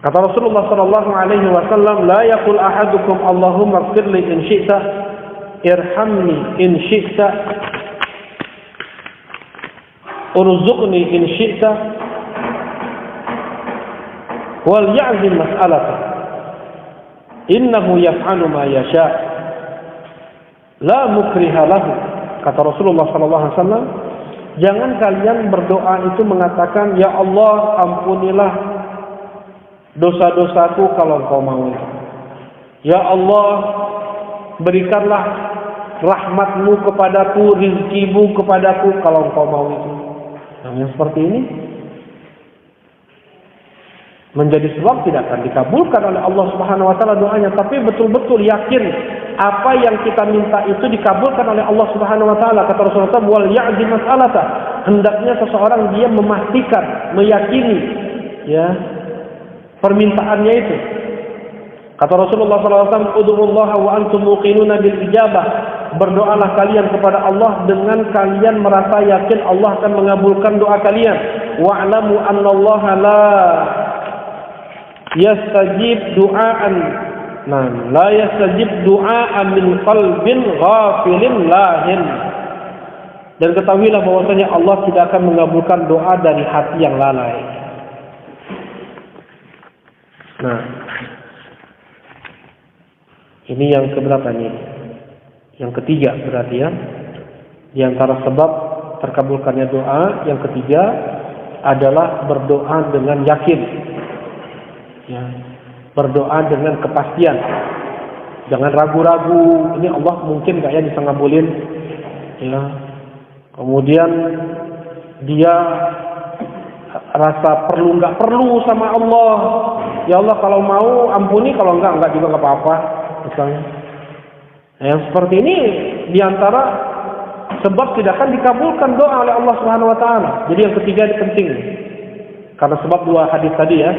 Kata Rasulullah sallallahu alaihi wasallam, la yaqul ahadukum Allahumma ighfirli in syi'ta, irhamni in syi'ta, urzuqni in syi'ta, wal ya'zim mas'alata innahu yaf'alu ma yasha la mukriha lahu. Kata Rasulullah sallallahu alaihi wasallam, jangan kalian berdoa itu mengatakan, ya Allah ampunilah dosa-dosaku kalau Engkau mau. Ya Allah berikanlah rahmat-Mu kepadaku, rizki-Mu kepadaku kalau Engkau mau itu. Nah, yang seperti ini menjadi sebab tidak akan dikabulkan oleh Allah Subhanahu wa taala doanya, tapi betul-betul yakin apa yang kita minta itu dikabulkan oleh Allah Subhanahu wa taala. Kata Rasulullah, wal ya'zim mas'alata, hendaknya seseorang dia memastikan, meyakini ya permintaannya itu. Kata Rasulullah SAW, "Ud'ullaha wa antum muqinuna bil ijabah." Berdoalah kalian kepada Allah dengan kalian merasa yakin Allah akan mengabulkan doa kalian. Wa'lamu annallaha la yastajib du'aan. Nah, la yastajib du'aan min qalbin ghafilin lahin. Dan ketahuilah bahwasanya Allah tidak akan mengabulkan doa dari hati yang lalai. Nah, ini yang keberapa nih? Yang ketiga berarti ya. Di antara sebab terkabulkannya doa, yang ketiga adalah berdoa dengan yakin. Ya, berdoa dengan kepastian. Jangan ragu-ragu, ini Allah mungkin enggak ya bisa ngabulin. Ya. Kemudian dia rasa perlu enggak perlu sama Allah. Ya Allah kalau mau ampuni, kalau enggak juga enggak apa-apa. Misalnya, yang seperti ini diantara sebab tidak akan dikabulkan doa oleh Allah Subhanahu Wa Taala. Jadi yang ketiga ini penting, karena sebab dua hadis tadi ya.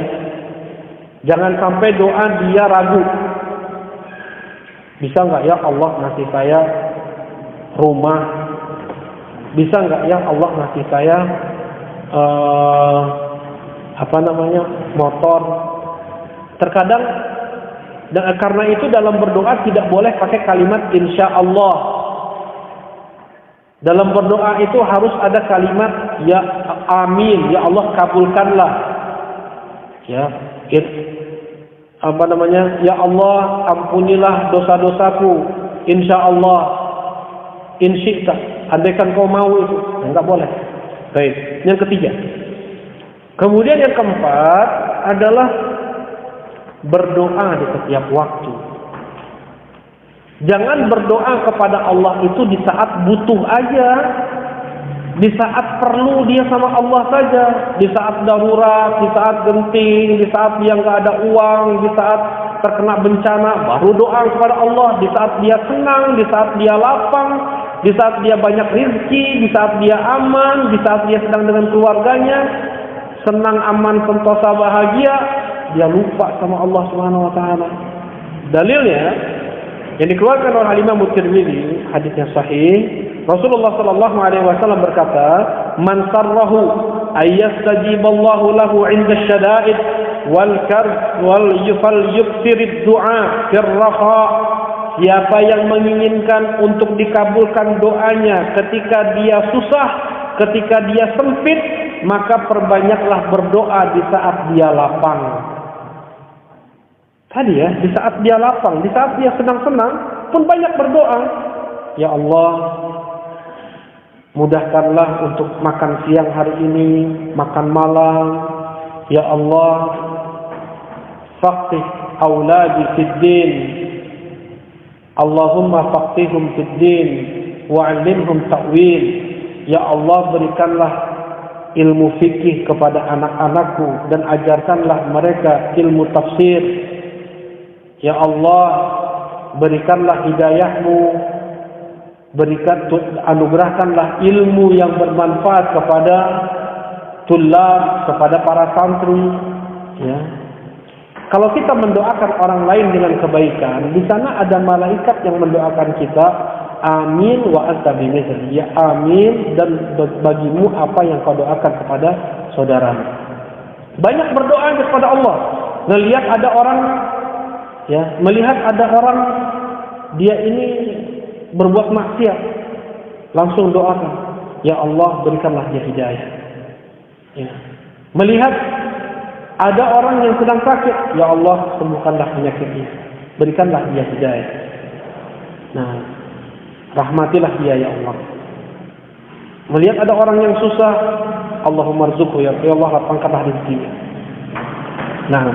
Jangan sampai doa dia ragu. Bisa nggak ya Allah ngasih saya rumah? Bisa nggak ya Allah ngasih saya motor? Terkadang karena itu dalam berdoa tidak boleh pakai kalimat insya Allah. Dalam berdoa itu harus ada kalimat ya amin, ya Allah kabulkanlah. Ya, ya Allah ampunilah dosa-dosaku, insya Allah, insyita, andaikan kau mau itu, enggak boleh. Baik, yang ketiga. Kemudian yang keempat adalah berdoa di setiap waktu. Jangan berdoa kepada Allah itu di saat butuh aja, di saat perlu dia sama Allah saja, di saat darurat, di saat genting, di saat dia nggak ada uang, di saat terkena bencana, baru doa kepada Allah. Di saat dia senang, di saat dia lapang, di saat dia banyak rezeki, di saat dia aman, di saat dia sedang dengan keluarganya, senang, aman, sentosa, bahagia, dia lupa sama Allah Subhanahu Wa Taala. Dalilnya yang dikeluarkan oleh Imam Tirmidzi, hadisnya sahih. Rasulullah sallallahu alaihi wasallam berkata, "Man sarrahu ayyastajiballahu lahu 'inda asy-syada'id wal karb wal yukthir ad-du'a fir raha." Siapa yang menginginkan untuk dikabulkan doanya ketika dia susah, ketika dia sempit, maka perbanyaklah berdoa di saat dia lapang. Tadi ya, di saat dia lapang, di saat dia senang-senang pun banyak berdoa. Ya Allah, mudahkanlah untuk makan siang hari ini, makan malam. Ya Allah, faqih auladi fid din. Allahumma faqihhum fid din wa'allimhum ta'wil. Ya Allah, berikanlah ilmu fikih kepada anak-anakku dan ajarkanlah mereka ilmu tafsir. Ya Allah, berikanlah hidayahmu, anugerahkanlah ilmu yang bermanfaat kepada tulab, kepada para santri. Ya. Kalau kita mendoakan orang lain dengan kebaikan, di sana ada malaikat yang mendoakan kita, amin wa anta bimithli. Ya amin, dan bagimu apa yang kau doakan kepada saudaramu. Banyak berdoa kepada Allah. Melihat ada orang, ya, melihat ada orang dia ini berbuat maksiat, langsung doakan, ya Allah berikanlah dia hidayah. Ya. Melihat ada orang yang sedang sakit, ya Allah sembuhkanlah penyakitnya, berikanlah dia hidayah. Nah, rahmatilah dia ya Allah. Melihat ada orang yang susah, Allahumma rzuqhu, ya Allah lapangkanlah rezekinya. Nah,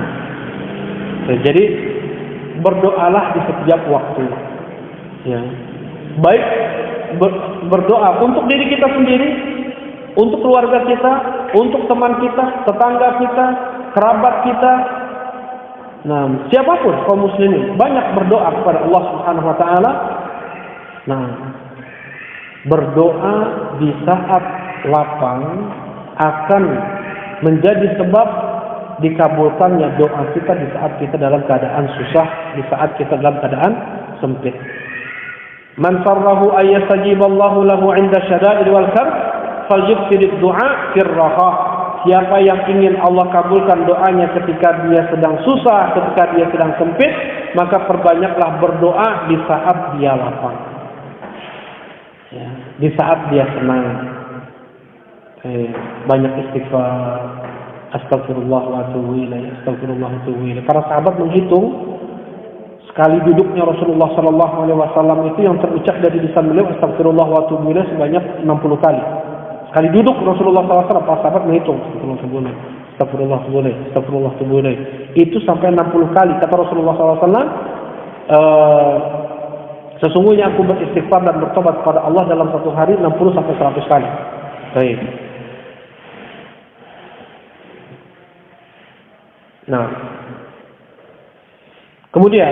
jadi berdoalah di setiap waktu. Ya. Baik berdoa untuk diri kita sendiri, untuk keluarga kita, untuk teman kita, tetangga kita, kerabat kita. Nah, siapapun kaum muslimin banyak berdoa kepada Allah Subhanahu Wa Taala. Nah, berdoa di saat lapang akan menjadi sebab dikabulkannya doa kita di saat kita dalam keadaan susah, di saat kita dalam keadaan sempit. Man sarrahu ayyastajiballahu lahu 'inda syada'id wal karb falyukthir du'a fir raha. Siapa yang ingin Allah kabulkan doanya ketika dia sedang susah, ketika dia sedang sempit, maka perbanyaklah berdoa di saat dia lapang. Ya, di saat dia senang. Banyak istighfar, astagfirullah wa atubu ilaih, astagfirullah wa atubu ilaih. Para sahabat menghitung sekali duduknya Rasulullah sallallahu alaihi wasallam itu yang terucap dari lisan beliau astagfirullah wa atubu ilaih sebanyak 60 kali. Sekali duduk Rasulullah SAW, para sahabat menghitung astagfirullah boleh, astagfirullah boleh. Itu sampai 60 kali. Kata Rasulullah SAW, sesungguhnya aku beristighfar dan bertobat kepada Allah dalam satu hari 60 sampai 100 kali. Baik. Nah, kemudian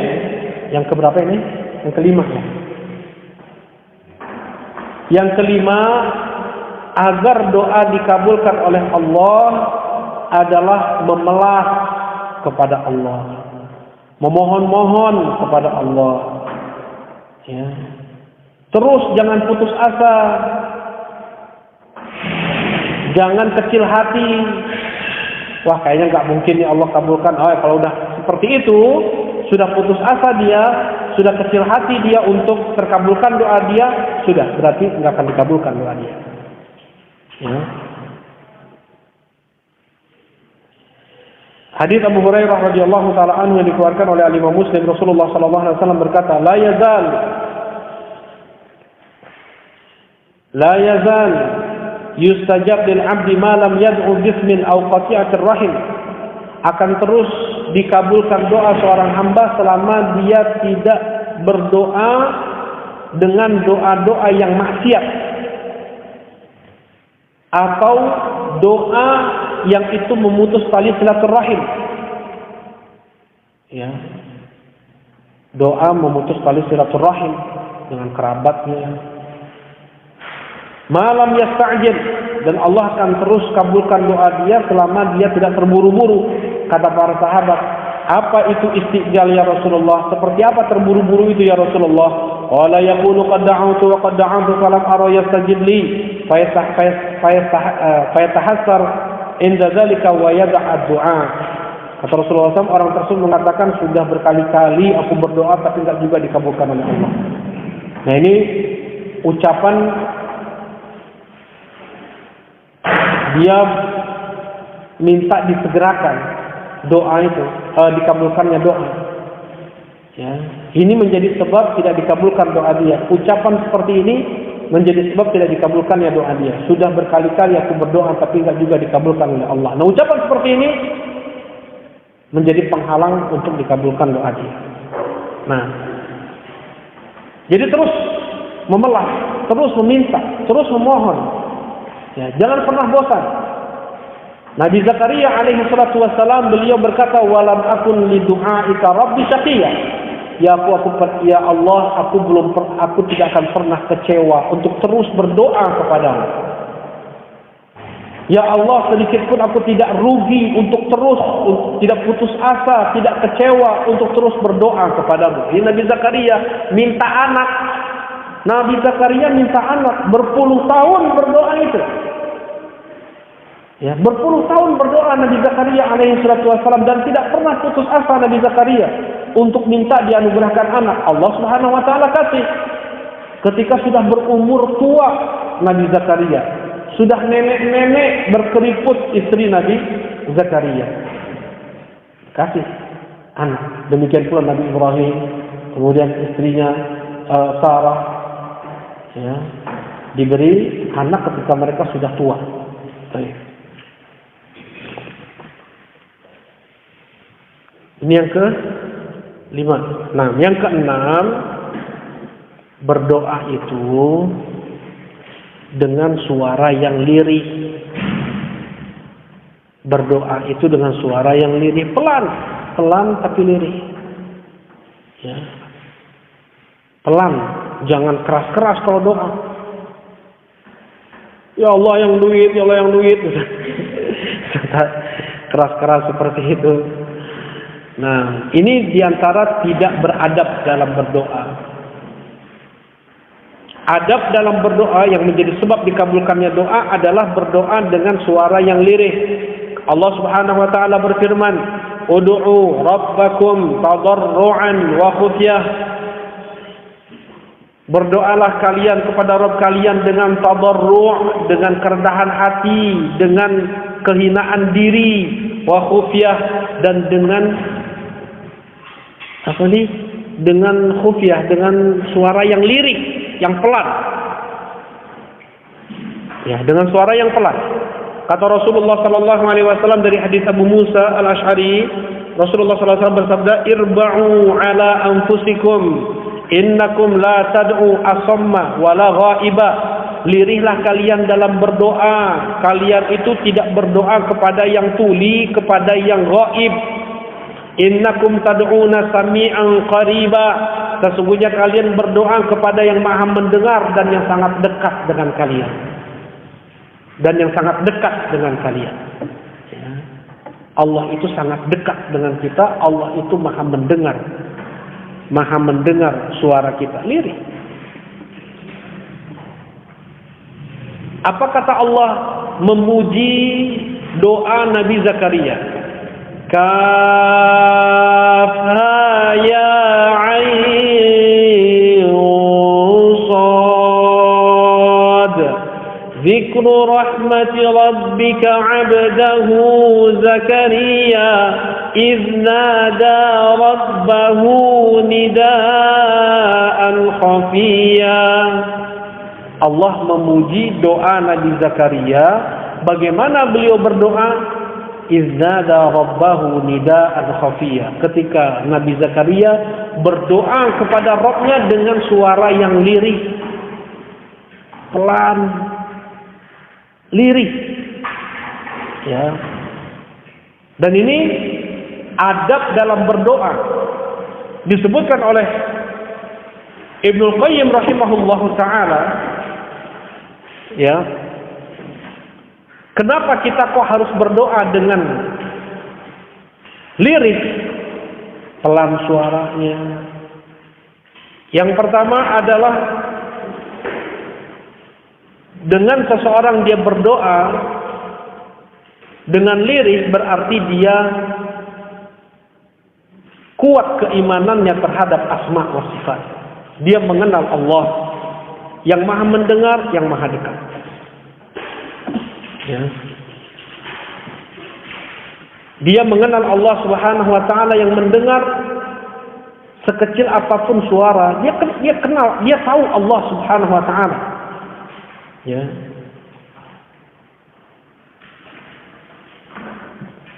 yang keberapa ini? Yang kelima. Yang kelima, agar doa dikabulkan oleh Allah adalah memelas kepada Allah, memohon-mohon kepada Allah. Ya. Terus jangan putus asa, jangan kecil hati. Wah, kayaknya nggak mungkin nih Allah kabulkan. Oh, kalau udah seperti itu, sudah putus asa dia, sudah kecil hati dia untuk terkabulkan doa dia, sudah berarti nggak akan dikabulkan doa dia. Ya. Hadis Abu Hurairah radhiyallahu taala anhu yang dikeluarkan oleh Imam Muslim, Rasulullah sallallahu alaihi wasallam berkata, la yazal yustajab lil 'abdi ma lam yad'u bismin aw qati'atir rahim. Akan terus dikabulkan doa seorang hamba selama dia tidak berdoa dengan doa-doa yang maksiat atau doa yang itu memutus tali silaturahim. Ya. Doa memutus tali silaturahim dengan kerabatnya. Malam yasta'jil, dan Allah akan terus kabulkan doa dia selama dia tidak terburu-buru. Kata para sahabat, apa itu istijal ya Rasulullah? Seperti apa terburu-buru itu ya Rasulullah? Qala yaqulu qad da'awtu wa qad da'awtu falam ara yastajib li fayatahassar inda dzalika wa yad'a du'a. Kata Rasulullah SAW, orang tersebut mengatakan sudah berkali-kali aku berdoa tapi tidak juga dikabulkan oleh Allah. Nah, ini ucapan dia minta disegerakan doa itu, dikabulkannya doa. Ya, ini menjadi sebab tidak dikabulkan doa dia. Ucapan seperti ini menjadi sebab tidak dikabulkannya doa dia. Sudah berkali-kali aku berdoa tapi tidak juga dikabulkan oleh Allah. Nah, ucapan seperti ini menjadi penghalang untuk dikabulkan doa dia. Nah, jadi terus memelas, terus meminta, terus memohon. Ya, jangan pernah bosan. Nabi Zakaria alaihi salatu wassalam beliau berkata, walam akun li du'aika rabbi syaqiyya. Ya Allah, aku tidak akan pernah kecewa untuk terus berdoa kepadamu. Ya Allah, sedikit pun aku tidak rugi untuk terus, tidak putus asa, tidak kecewa untuk terus berdoa kepadamu. Ini Nabi Zakaria minta anak. Nabi Zakaria minta anak, berpuluh tahun berdoa itu. Ya, berpuluh tahun berdoa Nabi Zakaria alaihi salatu wassalam dan tidak pernah putus asa Nabi Zakaria untuk minta dianugerahkan anak. Allah Subhanahu wa taala kasih. Ketika sudah berumur tua Nabi Zakaria, sudah nenek-nenek berkeriput istri Nabi Zakaria, kasih anak. Demikian pula Nabi Ibrahim, kemudian istrinya Sarah, ya, diberi anak ketika mereka sudah tua. Ini yang ke-5. Nah, yang ke-6, berdoa itu dengan suara yang lirih. Berdoa itu dengan suara yang lirih, pelan tapi lirih. Ya. Pelan, jangan keras-keras kalau doa. Ya Allah yang duit, ya Allah yang duit. Keras-keras seperti itu. Nah, ini diantara tidak beradab dalam berdoa. Adab dalam berdoa yang menjadi sebab dikabulkannya doa adalah berdoa dengan suara yang lirih. Allah Subhanahu wa taala berfirman, "Ud'u rabbakum tadarruan wa khufyah." Berdoalah kalian kepada Rabb kalian dengan tadarru', dengan kerendahan hati, dengan kehinaan diri, wa khufyah, dan dengan dengan khufyah, dengan suara yang lirik, yang pelan. Ya, dengan suara yang pelan. Kata Rasulullah sallallahu alaihi wasallam dari hadis Abu Musa Al-Asy'ari, Rasulullah sallallahu alaihi wasallam bersabda, "Irba'u ala anfusikum, innakum la tad'u asamma wala ghaiba." Lirihlah kalian dalam berdoa. Kalian itu tidak berdoa kepada yang tuli, kepada yang ghaib. Innakum tad'una sami'an qariba. Sesungguhnya kalian berdoa kepada yang maha mendengar dan yang sangat dekat dengan kalian. Dan yang sangat dekat dengan kalian. Ya. Allah itu sangat dekat dengan kita. Allah itu maha mendengar. Maha mendengar suara kita. Lirih. Apa kata Allah memuji doa Nabi Zakaria? Kafha ya ayn sad. Zikru rahmati rabbika 'abdahu Zakaria idh nada rabbahu nidaan khafiyya. Allah memuji doa Nabi Zakaria. Bagaimana beliau berdoa? Iznada rabbahu nidaan khafiyya. Ketika Nabi Zakaria berdoa kepada Rabbnya dengan suara yang lirih, pelan, lirih. Ya. Dan ini adab dalam berdoa. Disebutkan oleh Ibnul Qayyim rahimahullahu ta'ala, ya, kenapa kita kok harus berdoa dengan lirih, pelan suaranya? Yang pertama adalah dengan seseorang dia berdoa dengan lirih berarti dia kuat keimanannya terhadap asma wa sifat. Dia mengenal Allah yang maha mendengar, yang maha dekat. Ya. Dia mengenal Allah Subhanahu wa taala yang mendengar sekecil apapun suara. Dia kenal, dia tahu Allah Subhanahu wa taala. Ya.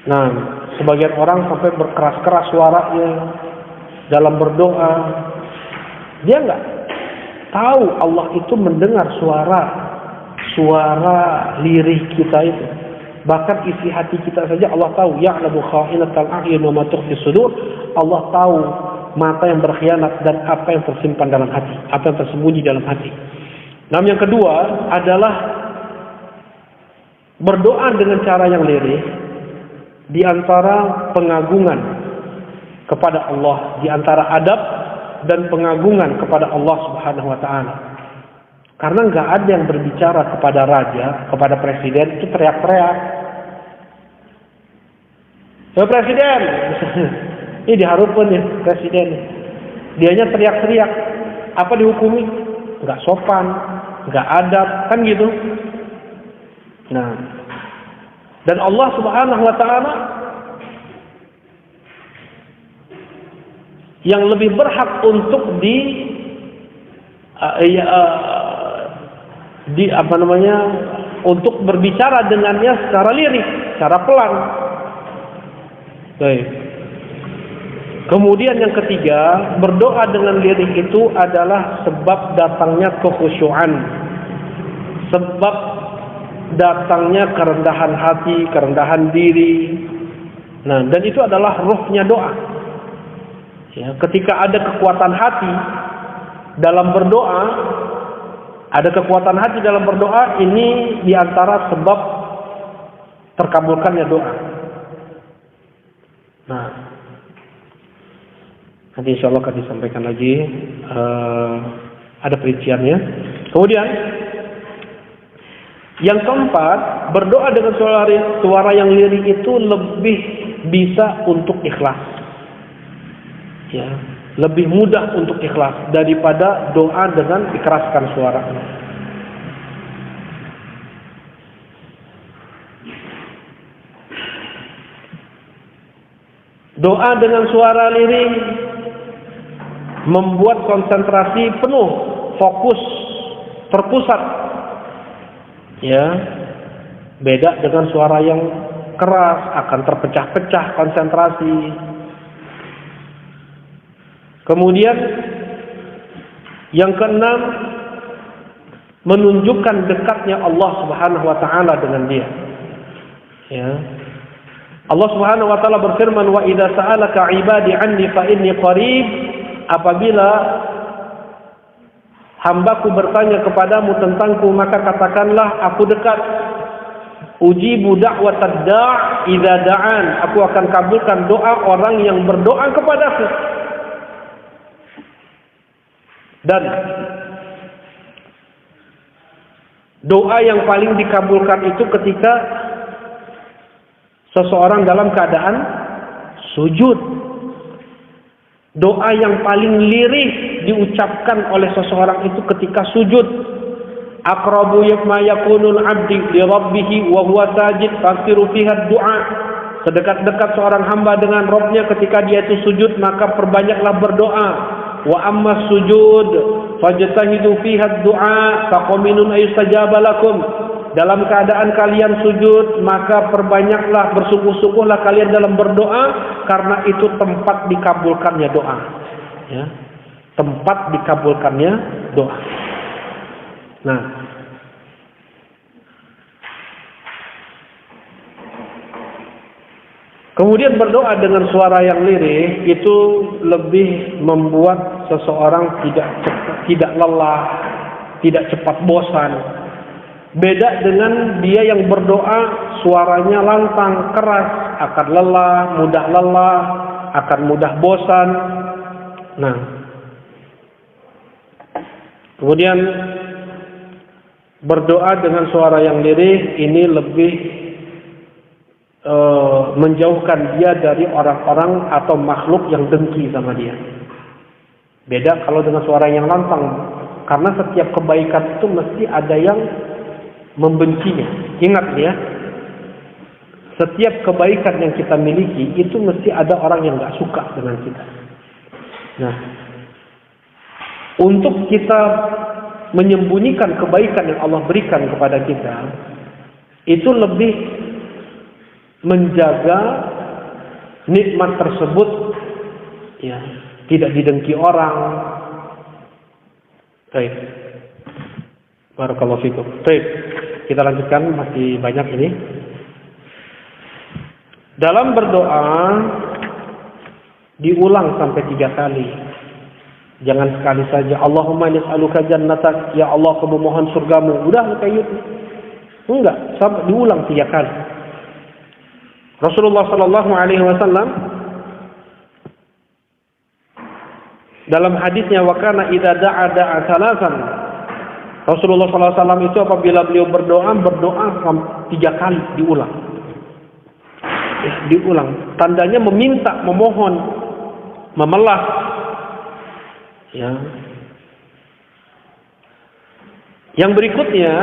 Nah, sebagian orang sampai berkeras-keras suaranya dalam berdoa. Dia enggak tahu Allah itu mendengar suara lirih kita itu. Bahkan isi hati kita saja Allah tahu. Ya'lamu kha'inatal a'yun wa ma tukhfi sudur. Allah tahu mata yang berkhianat dan apa yang tersimpan dalam hati, apa yang tersembunyi dalam hati. Namun yang kedua adalah berdoa dengan cara yang lirih di antara pengagungan kepada Allah, di antara adab dan pengagungan kepada Allah Subhanahu wa taala. Karena enggak ada yang berbicara kepada raja, kepada presiden itu teriak-teriak. Ya presiden, ini diharapkan ya presiden. Dianya teriak-teriak, apa dihukumi? Enggak sopan, enggak adab, kan gitu. Nah, dan Allah Subhanahu wa taala yang lebih berhak untuk untuk berbicara dengannya secara lirih, secara pelan. Baik. Kemudian yang ketiga, berdoa dengan lirih itu adalah sebab datangnya kekhusyuan, sebab datangnya kerendahan hati, kerendahan diri. Nah, dan itu adalah ruhnya doa. Ya, ketika ada kekuatan hati dalam berdoa, Ada kekuatan hati dalam berdoa, ini diantara sebab terkabulkannya doa. Nah, nanti insya Allah akan disampaikan lagi ada perinciannya. Kemudian yang keempat, berdoa dengan suara yang lirih itu lebih bisa untuk ikhlas. Ya, lebih mudah untuk ikhlas daripada doa dengan dikeraskan suara. Doa dengan suara lirih membuat konsentrasi penuh, fokus, terpusat. Ya, beda dengan suara yang keras, akan terpecah-pecah konsentrasi. Kemudian yang keenam, menunjukkan dekatnya Allah Subhanahu wa taala dengan dia. Ya. Allah Subhanahu wa taala berfirman, "Wa idza sa'alaka 'ibadi 'anni fa inni qarib." Apabila hambaku bertanya kepadamu tentangku, maka katakanlah aku dekat. Ujibu da'watad da' idza da'an. Aku akan kabulkan doa orang yang berdoa kepadaku. Dan doa yang paling dikabulkan itu ketika seseorang dalam keadaan sujud. Doa yang paling lirih diucapkan oleh seseorang itu ketika sujud. Aqrabu ma yakunul 'abdi li rabbih wa huwa sajid faksiru fiha du'a. Sedekat-dekat seorang hamba dengan Rabbnya ketika dia itu sujud, maka perbanyaklah berdoa. Wa amma sujud fajtahidu fiha du'a faqaminun ayustajaba lakum. Dalam keadaan kalian sujud, maka perbanyaklah, bersungguh-sungguhlah kalian dalam berdoa, karena itu tempat dikabulkannya doa. Ya, tempat dikabulkannya doa. Nah, kemudian berdoa dengan suara yang lirih itu lebih membuat seseorang tidak lelah, tidak cepat bosan. Beda dengan dia yang berdoa suaranya lantang, keras, akan lelah, akan mudah bosan. Nah, kemudian berdoa dengan suara yang lirih ini lebih menjauhkan dia dari orang-orang atau makhluk yang dengki sama dia. Beda kalau dengan suara yang lantang, karena setiap kebaikan itu mesti ada yang membencinya. Ingat ya, setiap kebaikan yang kita miliki itu mesti ada orang yang gak suka dengan kita. Nah, untuk kita menyembunyikan kebaikan yang Allah berikan kepada kita, itu lebih menjaga nikmat tersebut, ya, tidak didengki orang. Baik, barakallahu fikum. Baik, kita lanjutkan, masih banyak ini. Dalam berdoa diulang sampai 3 kali. Jangan sekali saja Allahumma nis'aluka jannatak, ya Allah aku memohon surgamu. Udah kayak gitu. Enggak, sampai diulang 3 kali. Rasulullah sallallahu alaihi wasallam dalam hadisnya, wa kana idza da'a salasan. Rasulullah sallallahu alaihi wasallam itu apabila beliau berdoa 3 kali diulang. Ya, diulang. Tandanya meminta, memohon, memelas. Ya. Yang berikutnya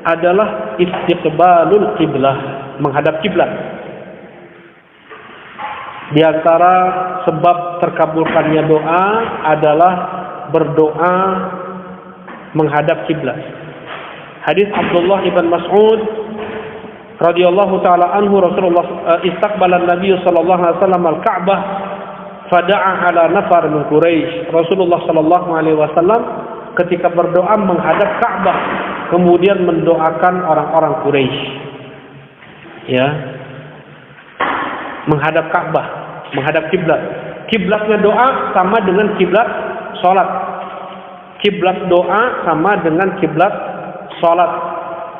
adalah istiqbalul qiblah, menghadap kiblat. Di antara sebab terkabulkannya doa adalah berdoa menghadap kiblat. Hadis Abdullah ibn Mas'ud radhiyallahu taala anhu, Rasulullah istaqbala Nabi sallallahu alaihi wasallam al-Ka'bah fada'a ala nafar min Quraisy. Rasulullah sallallahu alaihi wasallam ketika berdoa menghadap Ka'bah, kemudian mendoakan orang-orang Quraisy. Ya. Menghadap Ka'bah, menghadap kiblat. Kiblatnya doa sama dengan kiblat salat. kiblat doa sama dengan kiblat salat.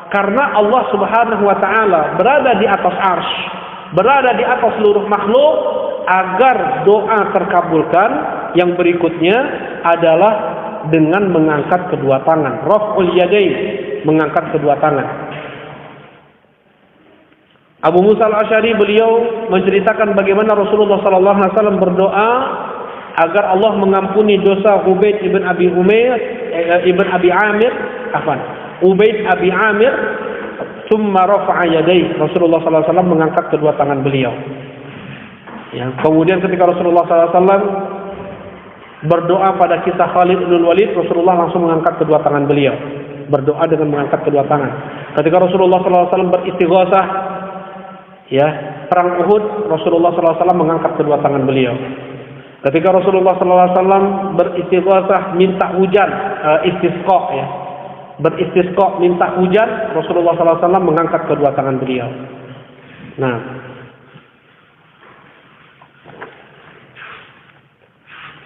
Karena Allah Subhanahu wa taala berada di atas arsy, berada di atas seluruh makhluk, agar doa terkabulkan yang berikutnya adalah dengan mengangkat kedua tangan. Raf'ul yadain, mengangkat kedua tangan. Abu Musa al-Asy'ari beliau menceritakan bagaimana Rasulullah sallallahu alaihi wasallam berdoa agar Allah mengampuni dosa Ubaid ibn Abi Amir, Ubaid Abi Amir, thumma rafa'a yadayhi. Rasulullah sallallahu alaihi wasallam mengangkat kedua tangan beliau. Ya, kemudian ketika Rasulullah sallallahu alaihi wasallam berdoa pada kisah Khalid bin Walid, Rasulullah langsung mengangkat kedua tangan beliau. Berdoa dengan mengangkat kedua tangan. Ketika Rasulullah sallallahu alaihi wasallam beristighosah, ya, perang Uhud, Rasulullah sallallahu alaihi wasallam mengangkat kedua tangan beliau. Ketika Rasulullah sallallahu alaihi wasallam beristighosah minta hujan, istisqa, ya. Beristisqa minta hujan, Rasulullah sallallahu alaihi wasallam mengangkat kedua tangan beliau. Nah,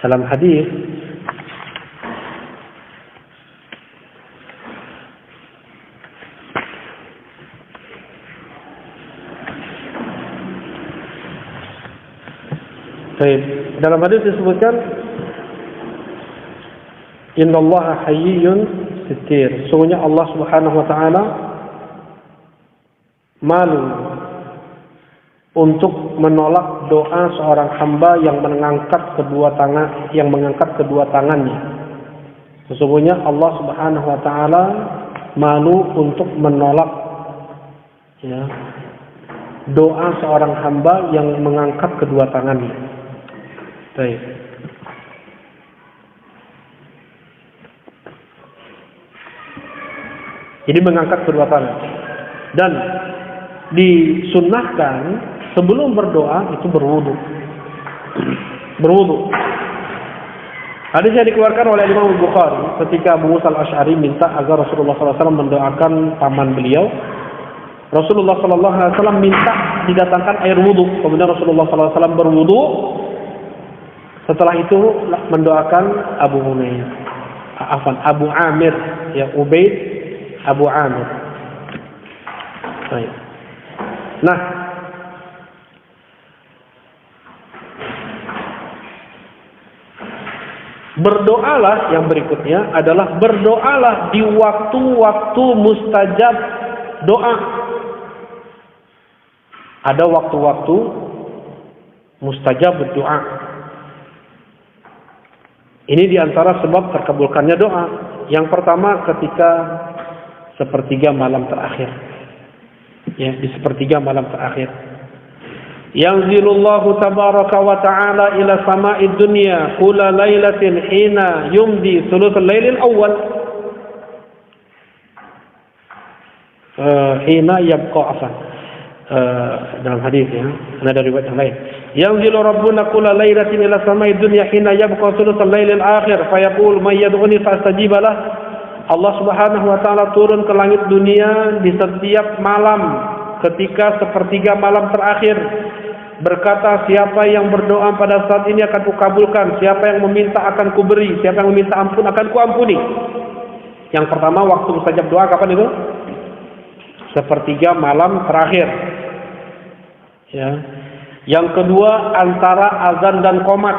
dalam hadis disebutkan innallaha hayyun sittir. Sungguhnya Allah Subhanahu wa taala malu untuk menolak doa seorang hamba yang mengangkat kedua tangannya. Sesungguhnya Allah Subhanahu wa taala malu untuk menolak, ya, doa seorang hamba yang mengangkat kedua tangannya. Baik. Jadi mengangkat kedua tangan. Dan disunnahkan sebelum berdoa itu berwudu. Berwudu. Hadis yang dikeluarkan oleh Imam Bukhari ketika Abu Musa al-Asy'ari minta agar Rasulullah SAW mendoakan paman beliau. Rasulullah SAW minta didatangkan air wudu. Kemudian Rasulullah SAW berwudu. Setelah itu mendoakan Abu Amir, ya, Ubaid Abu Amir. Baik. Nah, berdoalah yang berikutnya adalah berdoalah di waktu-waktu mustajab doa. Ada waktu-waktu mustajab doa. Ini diantara sebab terkabulkannya doa. Yang pertama ketika sepertiga malam terakhir. Ya, di sepertiga malam terakhir. Yanzilullahu tabaraka wa ta'ala ila sama'id dunya kula lailatin hina yumdi thuluthul lailil awal. Hina yabqa dalam hadis, ya, ada riwayat yang lain. Yanzilu rabbuna kula lailatin ila sama'id dunya hina yabqa thuluthul lailil akhir fayaqul may yad'uni fastajiba lah. Allah Subhanahu wa taala turun ke langit dunia di setiap malam ketika sepertiga malam terakhir, berkata, siapa yang berdoa pada saat ini akan kukabulkan, siapa yang meminta akan kuberi, siapa yang meminta ampun akan kuampuni. Yang pertama waktu mustajab doa kapan itu? Sepertiga malam terakhir. Ya. Yang kedua antara azan dan qomat.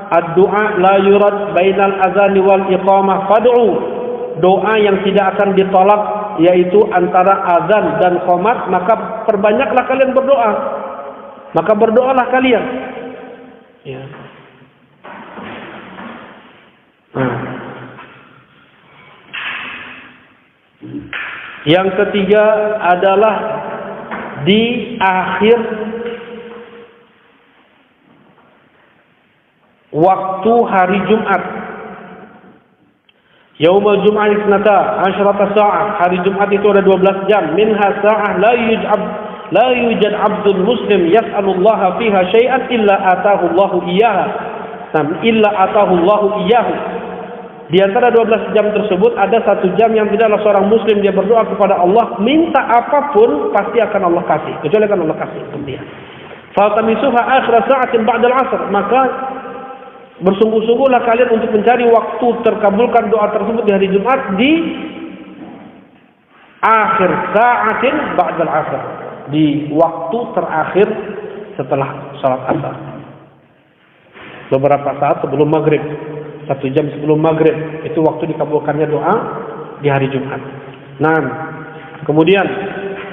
Ad-du'a la yurad bainal azani wal iqamah fad'u. Doa yang tidak akan ditolak yaitu antara azan dan qomat, maka perbanyaklah kalian berdoa. Maka berdoalah kalian. Ya. Nah. Yang ketiga adalah di akhir waktu hari Jumat. Yaumul Jum'ah isnata asyrata sa'ah. Hari Jumat itu ada 12 jam. Minha sa'ah la yujad abdul muslim yas'alullaha fiha syai'an illa atahu Allahu iyyaha. Illa atahu Allahu iyyahu. Di antara 12 jam tersebut ada 1 jam yang tidaklah seorang muslim dia berdoa kepada Allah, minta apapun pasti akan Allah kasih, kecuali akan Allah kasih untuk dia. Fatamisuha akhir sa'atin ba'dal 'asr. Maka Bersungguh-sungguhlah kalian untuk mencari waktu terkabulkan doa tersebut di hari Jumat di akhir sa'atin ba'dal asar, di waktu terakhir setelah salat asar. Beberapa saat sebelum maghrib, 1 jam sebelum maghrib, itu waktu dikabulkannya doa di hari Jumat. Nah, kemudian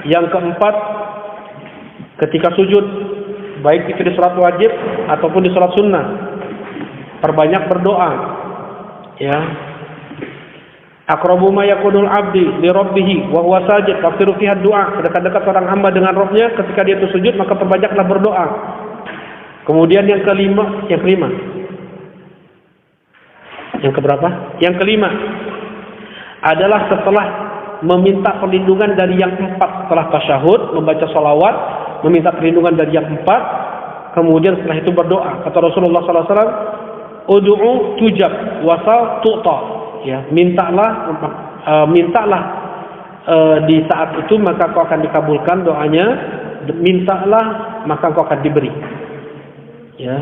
yang keempat, ketika sujud, baik itu di salat wajib ataupun di salat sunnah, perbanyak berdoa. Ya. Aqrabu ma yakunul 'abdi li rabbih wa huwa sajid faghfiru fiha du'a. Dekat-dekat orang hamba dengan Rabbnya ketika dia itu sujud, maka perbanyaklah berdoa. Kemudian yang kelima, yang keberapa? Yang kelima adalah setelah meminta perlindungan dari yang 4, setelah tasyahud, membaca sholawat, meminta perlindungan dari yang 4, kemudian setelah itu berdoa. Kata Rasulullah SAW, ud'u tujab wasal tu'ta. Ya, mintalah di saat itu maka kau akan dikabulkan doanya, mintalah maka kau akan diberi. Ya.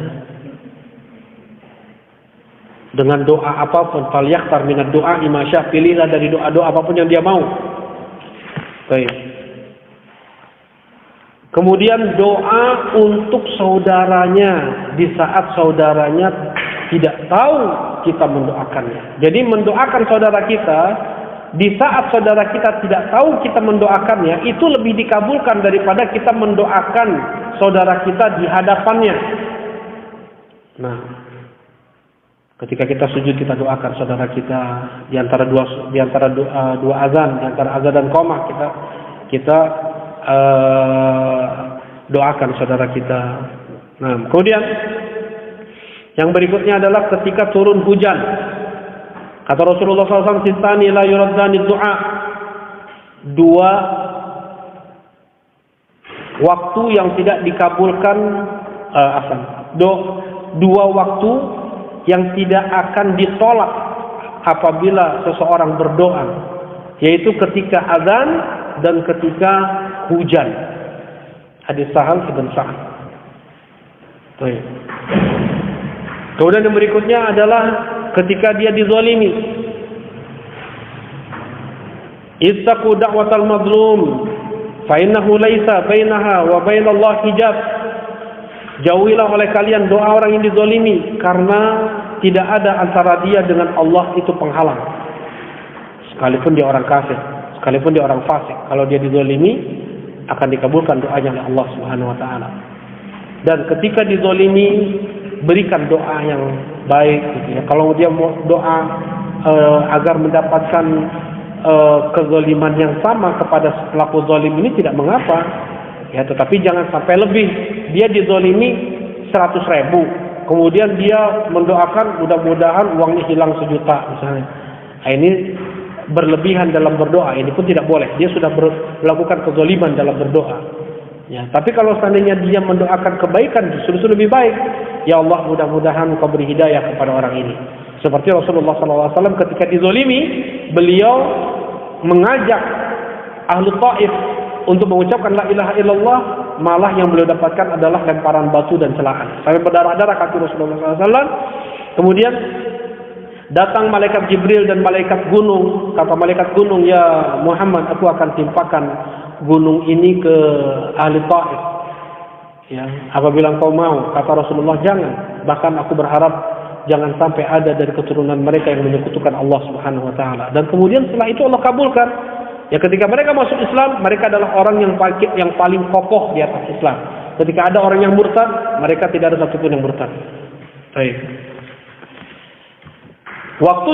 Dengan doa apapun, falyakhtar minad doa imasya, pilihlah dari doa-doa apapun yang dia mau. Baik. Kemudian doa untuk saudaranya di saat saudaranya tidak tahu kita mendoakannya. Jadi mendoakan saudara kita di saat saudara kita tidak tahu kita mendoakannya, itu lebih dikabulkan daripada kita mendoakan saudara kita di hadapannya. Nah, ketika kita sujud, kita doakan saudara kita di antara dua azan, di antara azan dan qomah, kita doakan saudara kita. Nah, kemudian yang berikutnya adalah ketika turun hujan. Kata Rasulullah SAW, "Sitani la yuraddani du'a." 2 waktu yang tidak dikabulkan, 2 waktu yang tidak akan ditolak apabila seseorang berdoa, yaitu ketika azan dan ketika hujan. Hadis Sahal bin Sa'ad. Baik. Kemudian yang berikutnya adalah ketika dia dizalimi. Ittaqu da'watal mazlum fa innahu laisa bainaha wa bainallahi hijab. Jauhilah oleh kalian doa orang yang dizalimi, karena tidak ada antara dia dengan Allah itu penghalang. Sekalipun dia orang kafir, sekalipun dia orang fasik, kalau dia dizalimi akan dikabulkan doanya oleh Allah Subhanahu wa taala. Dan ketika dizalimi, berikan doa yang baik gitu ya. Kalau dia mau doa agar mendapatkan kezaliman yang sama kepada pelaku zalim ini, tidak mengapa ya, tetapi jangan sampai lebih. Dia dizalimi 100.000, kemudian dia mendoakan mudah-mudahan uangnya hilang 1 juta misalnya. Nah, ini berlebihan dalam berdoa, ini pun tidak boleh. Dia sudah melakukan kezaliman dalam berdoa. Ya, tapi kalau seandainya dia mendoakan kebaikan, justru lebih baik. Ya Allah, mudah-mudahan Kau beri hidayah kepada orang ini. Seperti Rasulullah SAW ketika dizalimi, beliau mengajak ahlu Taif untuk mengucapkan la ilaha illallah, malah yang beliau dapatkan adalah lemparan batu dan celaan sampai berdarah-darah kaki Rasulullah SAW. Kemudian datang malaikat Jibril dan malaikat gunung. Kata malaikat gunung, ya Muhammad, aku akan timpakan gunung ini ke ahli Taif. Ya, apabila engkau mau. Kata Rasulullah, jangan. Bahkan aku berharap jangan sampai ada dari keturunan mereka yang menyekutukan Allah Subhanahu wa taala. Dan kemudian setelah itu Allah kabulkan. Ya, ketika mereka masuk Islam, mereka adalah orang yang paling kokoh di atas Islam. Ketika ada orang yang murtad, mereka tidak ada satupun yang murtad. Baik. Waktu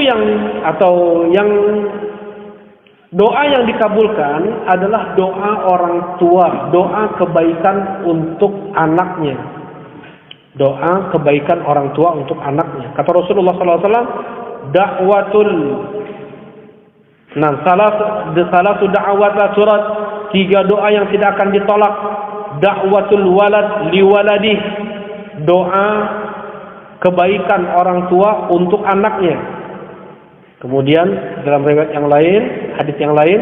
doa yang dikabulkan adalah doa orang tua, doa kebaikan untuk anaknya. Doa kebaikan orang tua untuk anaknya. Kata Rasulullah SAW, da'watul salatu da'awat la surat. 3 doa yang tidak akan ditolak. Da'watul walad liwaladih, doa kebaikan orang tua untuk anaknya. Kemudian dalam riwayat yang lain, hadis yang lain,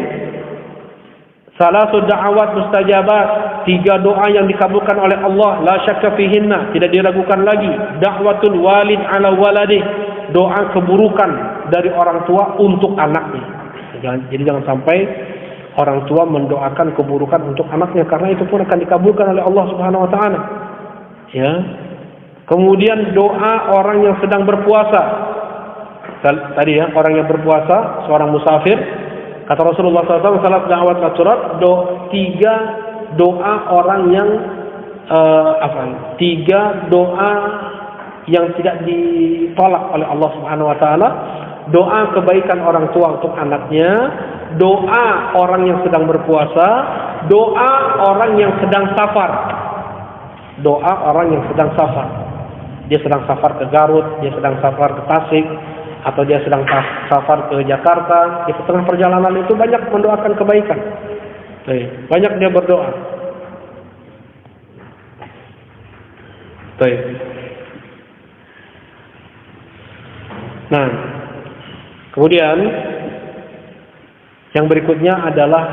salatu da'awat mustajabat, 3 doa yang dikabulkan oleh Allah, la syakka fihinna, tidak diragukan lagi. Da'watul walid ala waladih, doa keburukan dari orang tua untuk anaknya. Jadi jangan sampai orang tua mendoakan keburukan untuk anaknya, karena itu pun akan dikabulkan oleh Allah Subhanahu wa taala. Ya. Kemudian doa orang yang sedang berpuasa. Tadi ya, orang yang berpuasa, seorang musafir. Kata Rasulullah SAW, salat da'wat surat, 3 doa orang yang 3 doa yang tidak ditolak oleh Allah Subhanahu wa taala. Doa kebaikan orang tua untuk anaknya, doa orang yang sedang berpuasa, doa orang yang sedang safar. Doa orang yang sedang safar. Dia sedang safar ke Garut, dia sedang safar ke Tasik, atau dia sedang safar ke Jakarta. Di tengah perjalanan itu banyak mendoakan kebaikan. Banyak dia berdoa. Nah, kemudian yang berikutnya adalah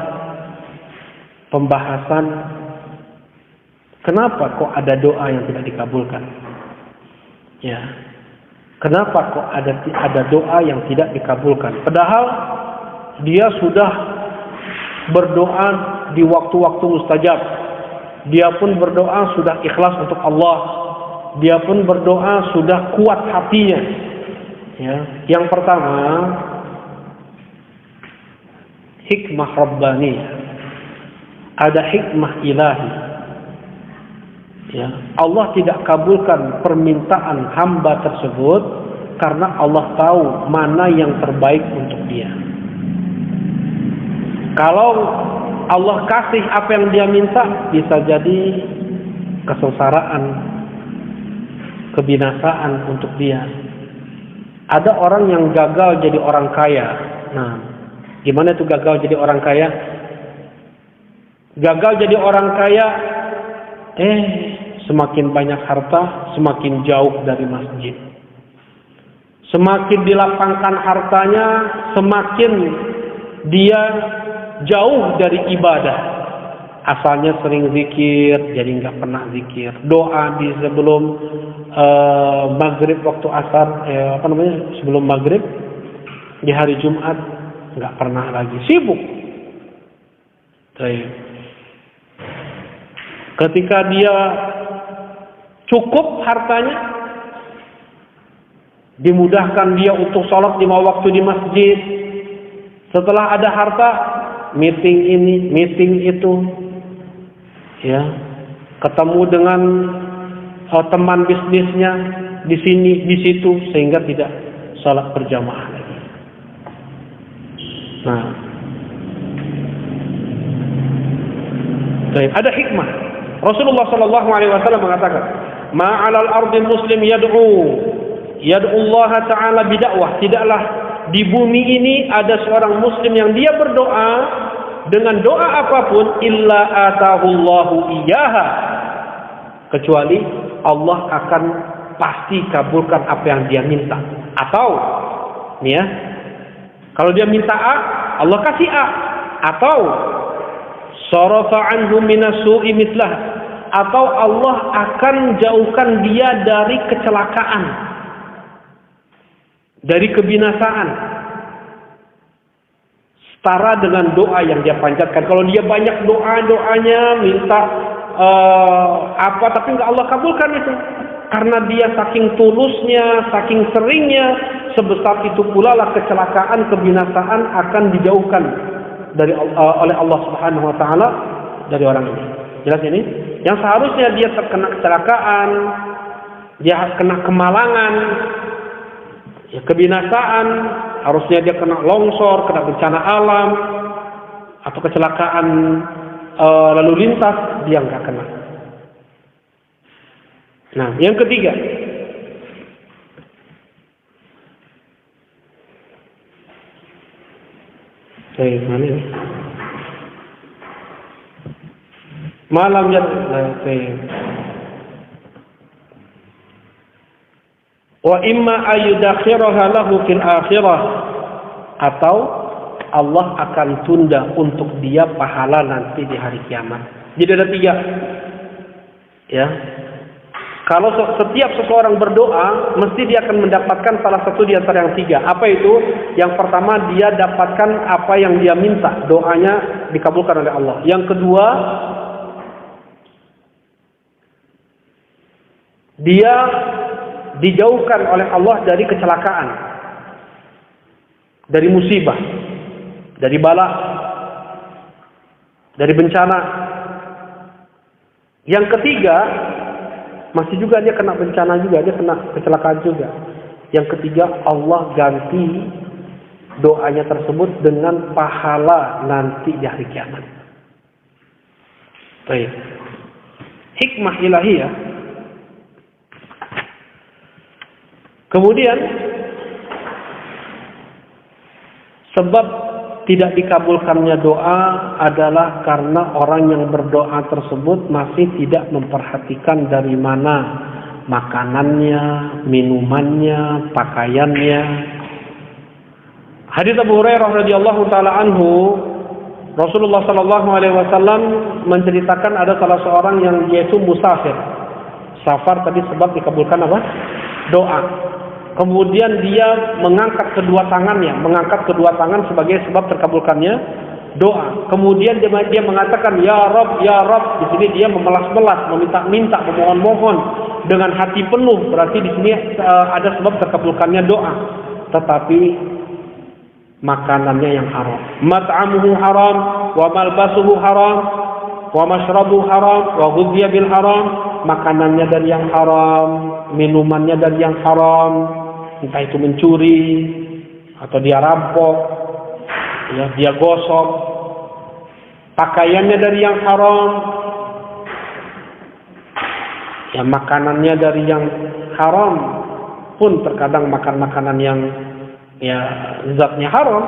pembahasan kenapa kok ada doa yang tidak dikabulkan. Ya. Kenapa kok ada doa yang tidak dikabulkan? Padahal dia sudah berdoa di waktu-waktu mustajab. Dia pun berdoa sudah ikhlas untuk Allah. Dia pun berdoa sudah kuat hatinya. Ya. Yang pertama, hikmah Rabbani. Ada hikmah ilahi. Ya. Allah tidak kabulkan permintaan hamba tersebut karena Allah tahu mana yang terbaik untuk dia. Kalau Allah kasih apa yang dia minta, bisa jadi kesengsaraan, kebinasaan untuk dia. Ada orang yang gagal jadi orang kaya. Nah, gimana itu gagal jadi orang kaya? Gagal jadi orang kaya, semakin banyak harta, semakin jauh dari masjid. Semakin dilapangkan hartanya, semakin dia jauh dari ibadah. Asalnya sering zikir, jadi nggak pernah zikir. Doa di sebelum maghrib waktu asar, sebelum maghrib di hari Jumat nggak pernah lagi, sibuk. Ketika dia cukup hartanya, dimudahkan dia untuk sholat 5 waktu di masjid. Setelah ada harta, meeting ini, meeting itu, ya, ketemu dengan teman bisnisnya di sini, di situ, sehingga tidak sholat berjamaah lagi. Nah, ada hikmah. Rasulullah SAW mengatakan, ma'alal ardi muslim yad'u Allah Ta'ala bidakwah. Tidaklah di bumi ini ada seorang muslim yang dia berdoa dengan doa apapun, illa atahullahu iyaha, kecuali Allah akan pasti kabulkan apa yang dia minta. Atau nih ya, kalau dia minta A, Allah kasih A. Atau sarafa anhu minasu'i mitlah, atau Allah akan jauhkan dia dari kecelakaan, dari kebinasaan, setara dengan doa yang dia panjatkan. Kalau dia banyak doanya minta apa, tapi nggak Allah kabulkan itu, karena dia saking tulusnya, saking seringnya, sebesar itu pula lah kecelakaan, kebinasaan akan dijauhkan dari oleh Allah Subhanahu wa taala dari orang ini. Jelas ini? Yang seharusnya dia terkena kecelakaan, dia kena kemalangan, ya, kebinasaan, harusnya dia kena longsor, kena bencana alam, atau kecelakaan lalu lintas, dia nggak kena. Nah, yang ketiga, mana ini? Malam ya, wa imma ayudakhiraha lahu fil akhirah, atau Allah akan tunda untuk dia pahala nanti di hari kiamat. Jadi ada 3. Ya. Kalau setiap seseorang berdoa, mesti dia akan mendapatkan salah satu di antara yang 3. Apa itu? Yang pertama, dia dapatkan apa yang dia minta, doanya dikabulkan oleh Allah. Yang kedua, dia dijauhkan oleh Allah dari kecelakaan, dari musibah, dari bala, dari bencana. Yang ketiga, masih juga dia kena bencana juga, dia kena kecelakaan juga. Yang ketiga, Allah ganti doanya tersebut dengan pahala nanti di hari kiamat. Baik. Hikmah ilahiyah. Kemudian sebab tidak dikabulkannya doa adalah karena orang yang berdoa tersebut masih tidak memperhatikan dari mana makanannya, minumannya, pakaiannya. Hadits Abu Hurairah radhiyallahu taala anhu, Rasulullah sallallahu alaihi wasallam menceritakan ada salah seorang yang dia itu musafir. Safar tadi sebab dikabulkan apa? Doa. Kemudian dia mengangkat kedua tangan sebagai sebab terkabulkannya doa. Kemudian dia mengatakan ya Rabb, ya Rabb. Di sini dia memelas-melas, meminta-minta, memohon-mohon dengan hati penuh. Berarti di sini ada sebab terkabulkannya doa. Tetapi makanannya yang haram. Mat'amuhu haram, wa malbasuhu haram, wa mashrabuhu haram, wa ghudhiya bil haram. Makanannya dari yang haram, minumannya dari yang haram. Entah itu mencuri atau dia rampok, ya, dia gosok. Pakaiannya dari yang haram, ya, makanannya dari yang haram pun terkadang makan makanan yang ya zatnya haram,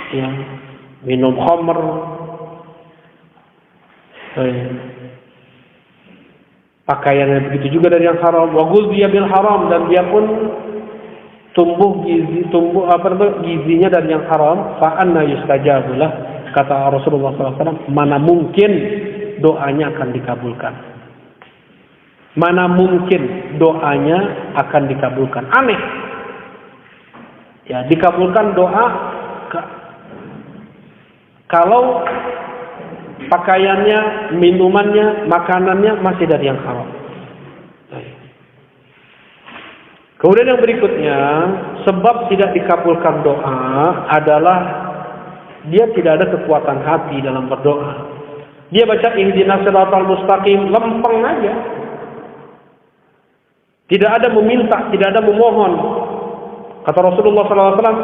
ya, minum khamr, pakaiannya begitu juga dari yang haram. Wa ghudhiya bil haram, dan dia pun gizinya dari yang haram. Fa anna yustajabu lah, kata Rasulullah SAW, mana mungkin doanya akan dikabulkan. Mana mungkin doanya akan dikabulkan. Aneh. Ya, dikabulkan doa kalau pakaiannya, minumannya, makanannya masih dari yang haram. Kemudian yang berikutnya, sebab tidak dikabulkan doa adalah dia tidak ada kekuatan hati dalam berdoa. Dia baca ihdinas siratal mustaqim, lempeng aja. Tidak ada meminta, tidak ada memohon. Kata Rasulullah SAW,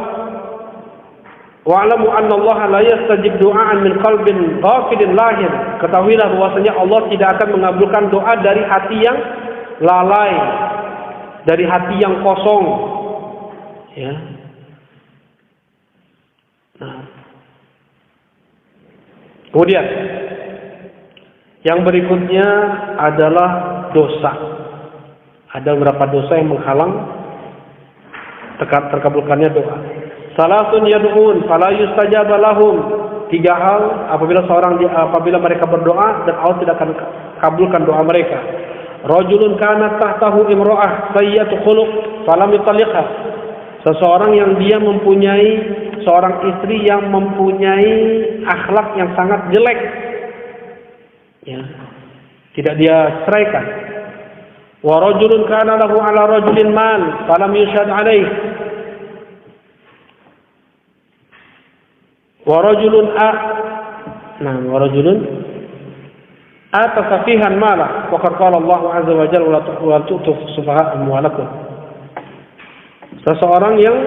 wa'lamu anna Allah la yastajib du'aan min qalbin ghafilin lahir. Ketahuilah bahwasanya Allah tidak akan mengabulkan doa dari hati yang lalai, dari hati yang kosong. Ya. Nah. Kemudian yang berikutnya adalah dosa. Ada beberapa dosa yang menghalang terkabulkannya doa. Salasun yad'un fala yustajaba lahum. 3 hal apabila mereka berdoa dan Allah tidak akan kabulkan doa mereka. Rajulun kanat tahtahu imra'ah sayyatu khuluq falam yutalliqha. Seseorang yang dia mempunyai seorang istri yang mempunyai akhlak yang sangat jelek. Ya. Tidak dia ceraikan. Wa rajulun kana lahu ala rajulin mal falam yushad alaih. Wa rajulun atasafihan mala wa qala Allah azza wa jalla wa tu'tu sufaha amwalakum. Seseorang yang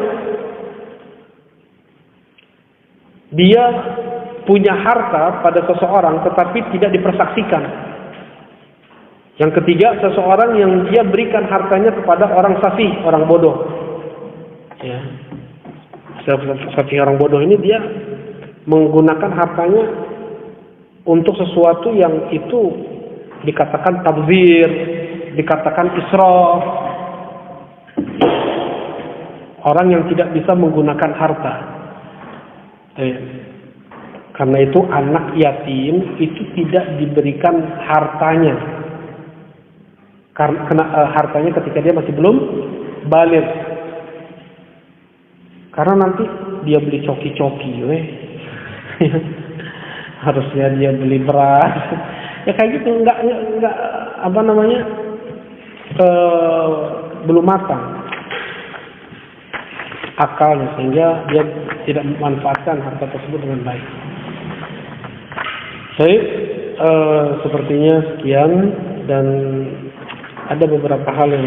dia punya harta pada seseorang tetapi tidak dipersaksikan. Yang ketiga, seseorang yang dia berikan hartanya kepada orang safih, orang bodoh. Ya. Safih, orang bodoh ini dia menggunakan hartanya untuk sesuatu yang itu dikatakan tabzir, dikatakan israf. Orang yang tidak bisa menggunakan harta. Karena itu anak yatim itu tidak diberikan hartanya. Karena hartanya ketika dia masih belum baligh. Karena nanti dia beli coki-coki, harusnya dia beli beras. Ya kayak gitu, enggak apa namanya? Belum matang akalnya, sehingga dia tidak memanfaatkan harta tersebut dengan baik. Baik, sepertinya sekian, dan ada beberapa hal yang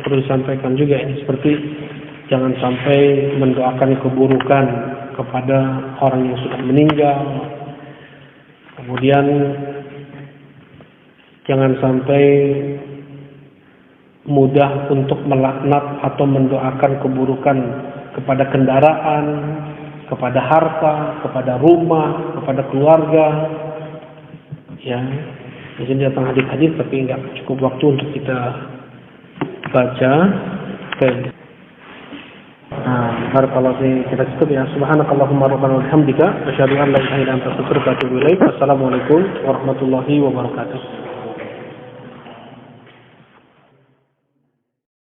perlu disampaikan juga ini, seperti jangan sampai mendoakan keburukan kepada orang yang sudah meninggal. Kemudian jangan sampai mudah untuk melaknat atau mendoakan keburukan kepada kendaraan, kepada harta, kepada rumah, kepada keluarga. Ya, di sini datang hadis-hadis tapi nggak cukup waktu untuk kita baca. Oke. Nah, kalau kita cukup ya. Subhanakallahumma rabbana wa bihamdika asyhadu an la ilaha illa anta astaghfiruka wa atubu ilaik. Wassalamualaikum warahmatullahi wabarakatuh.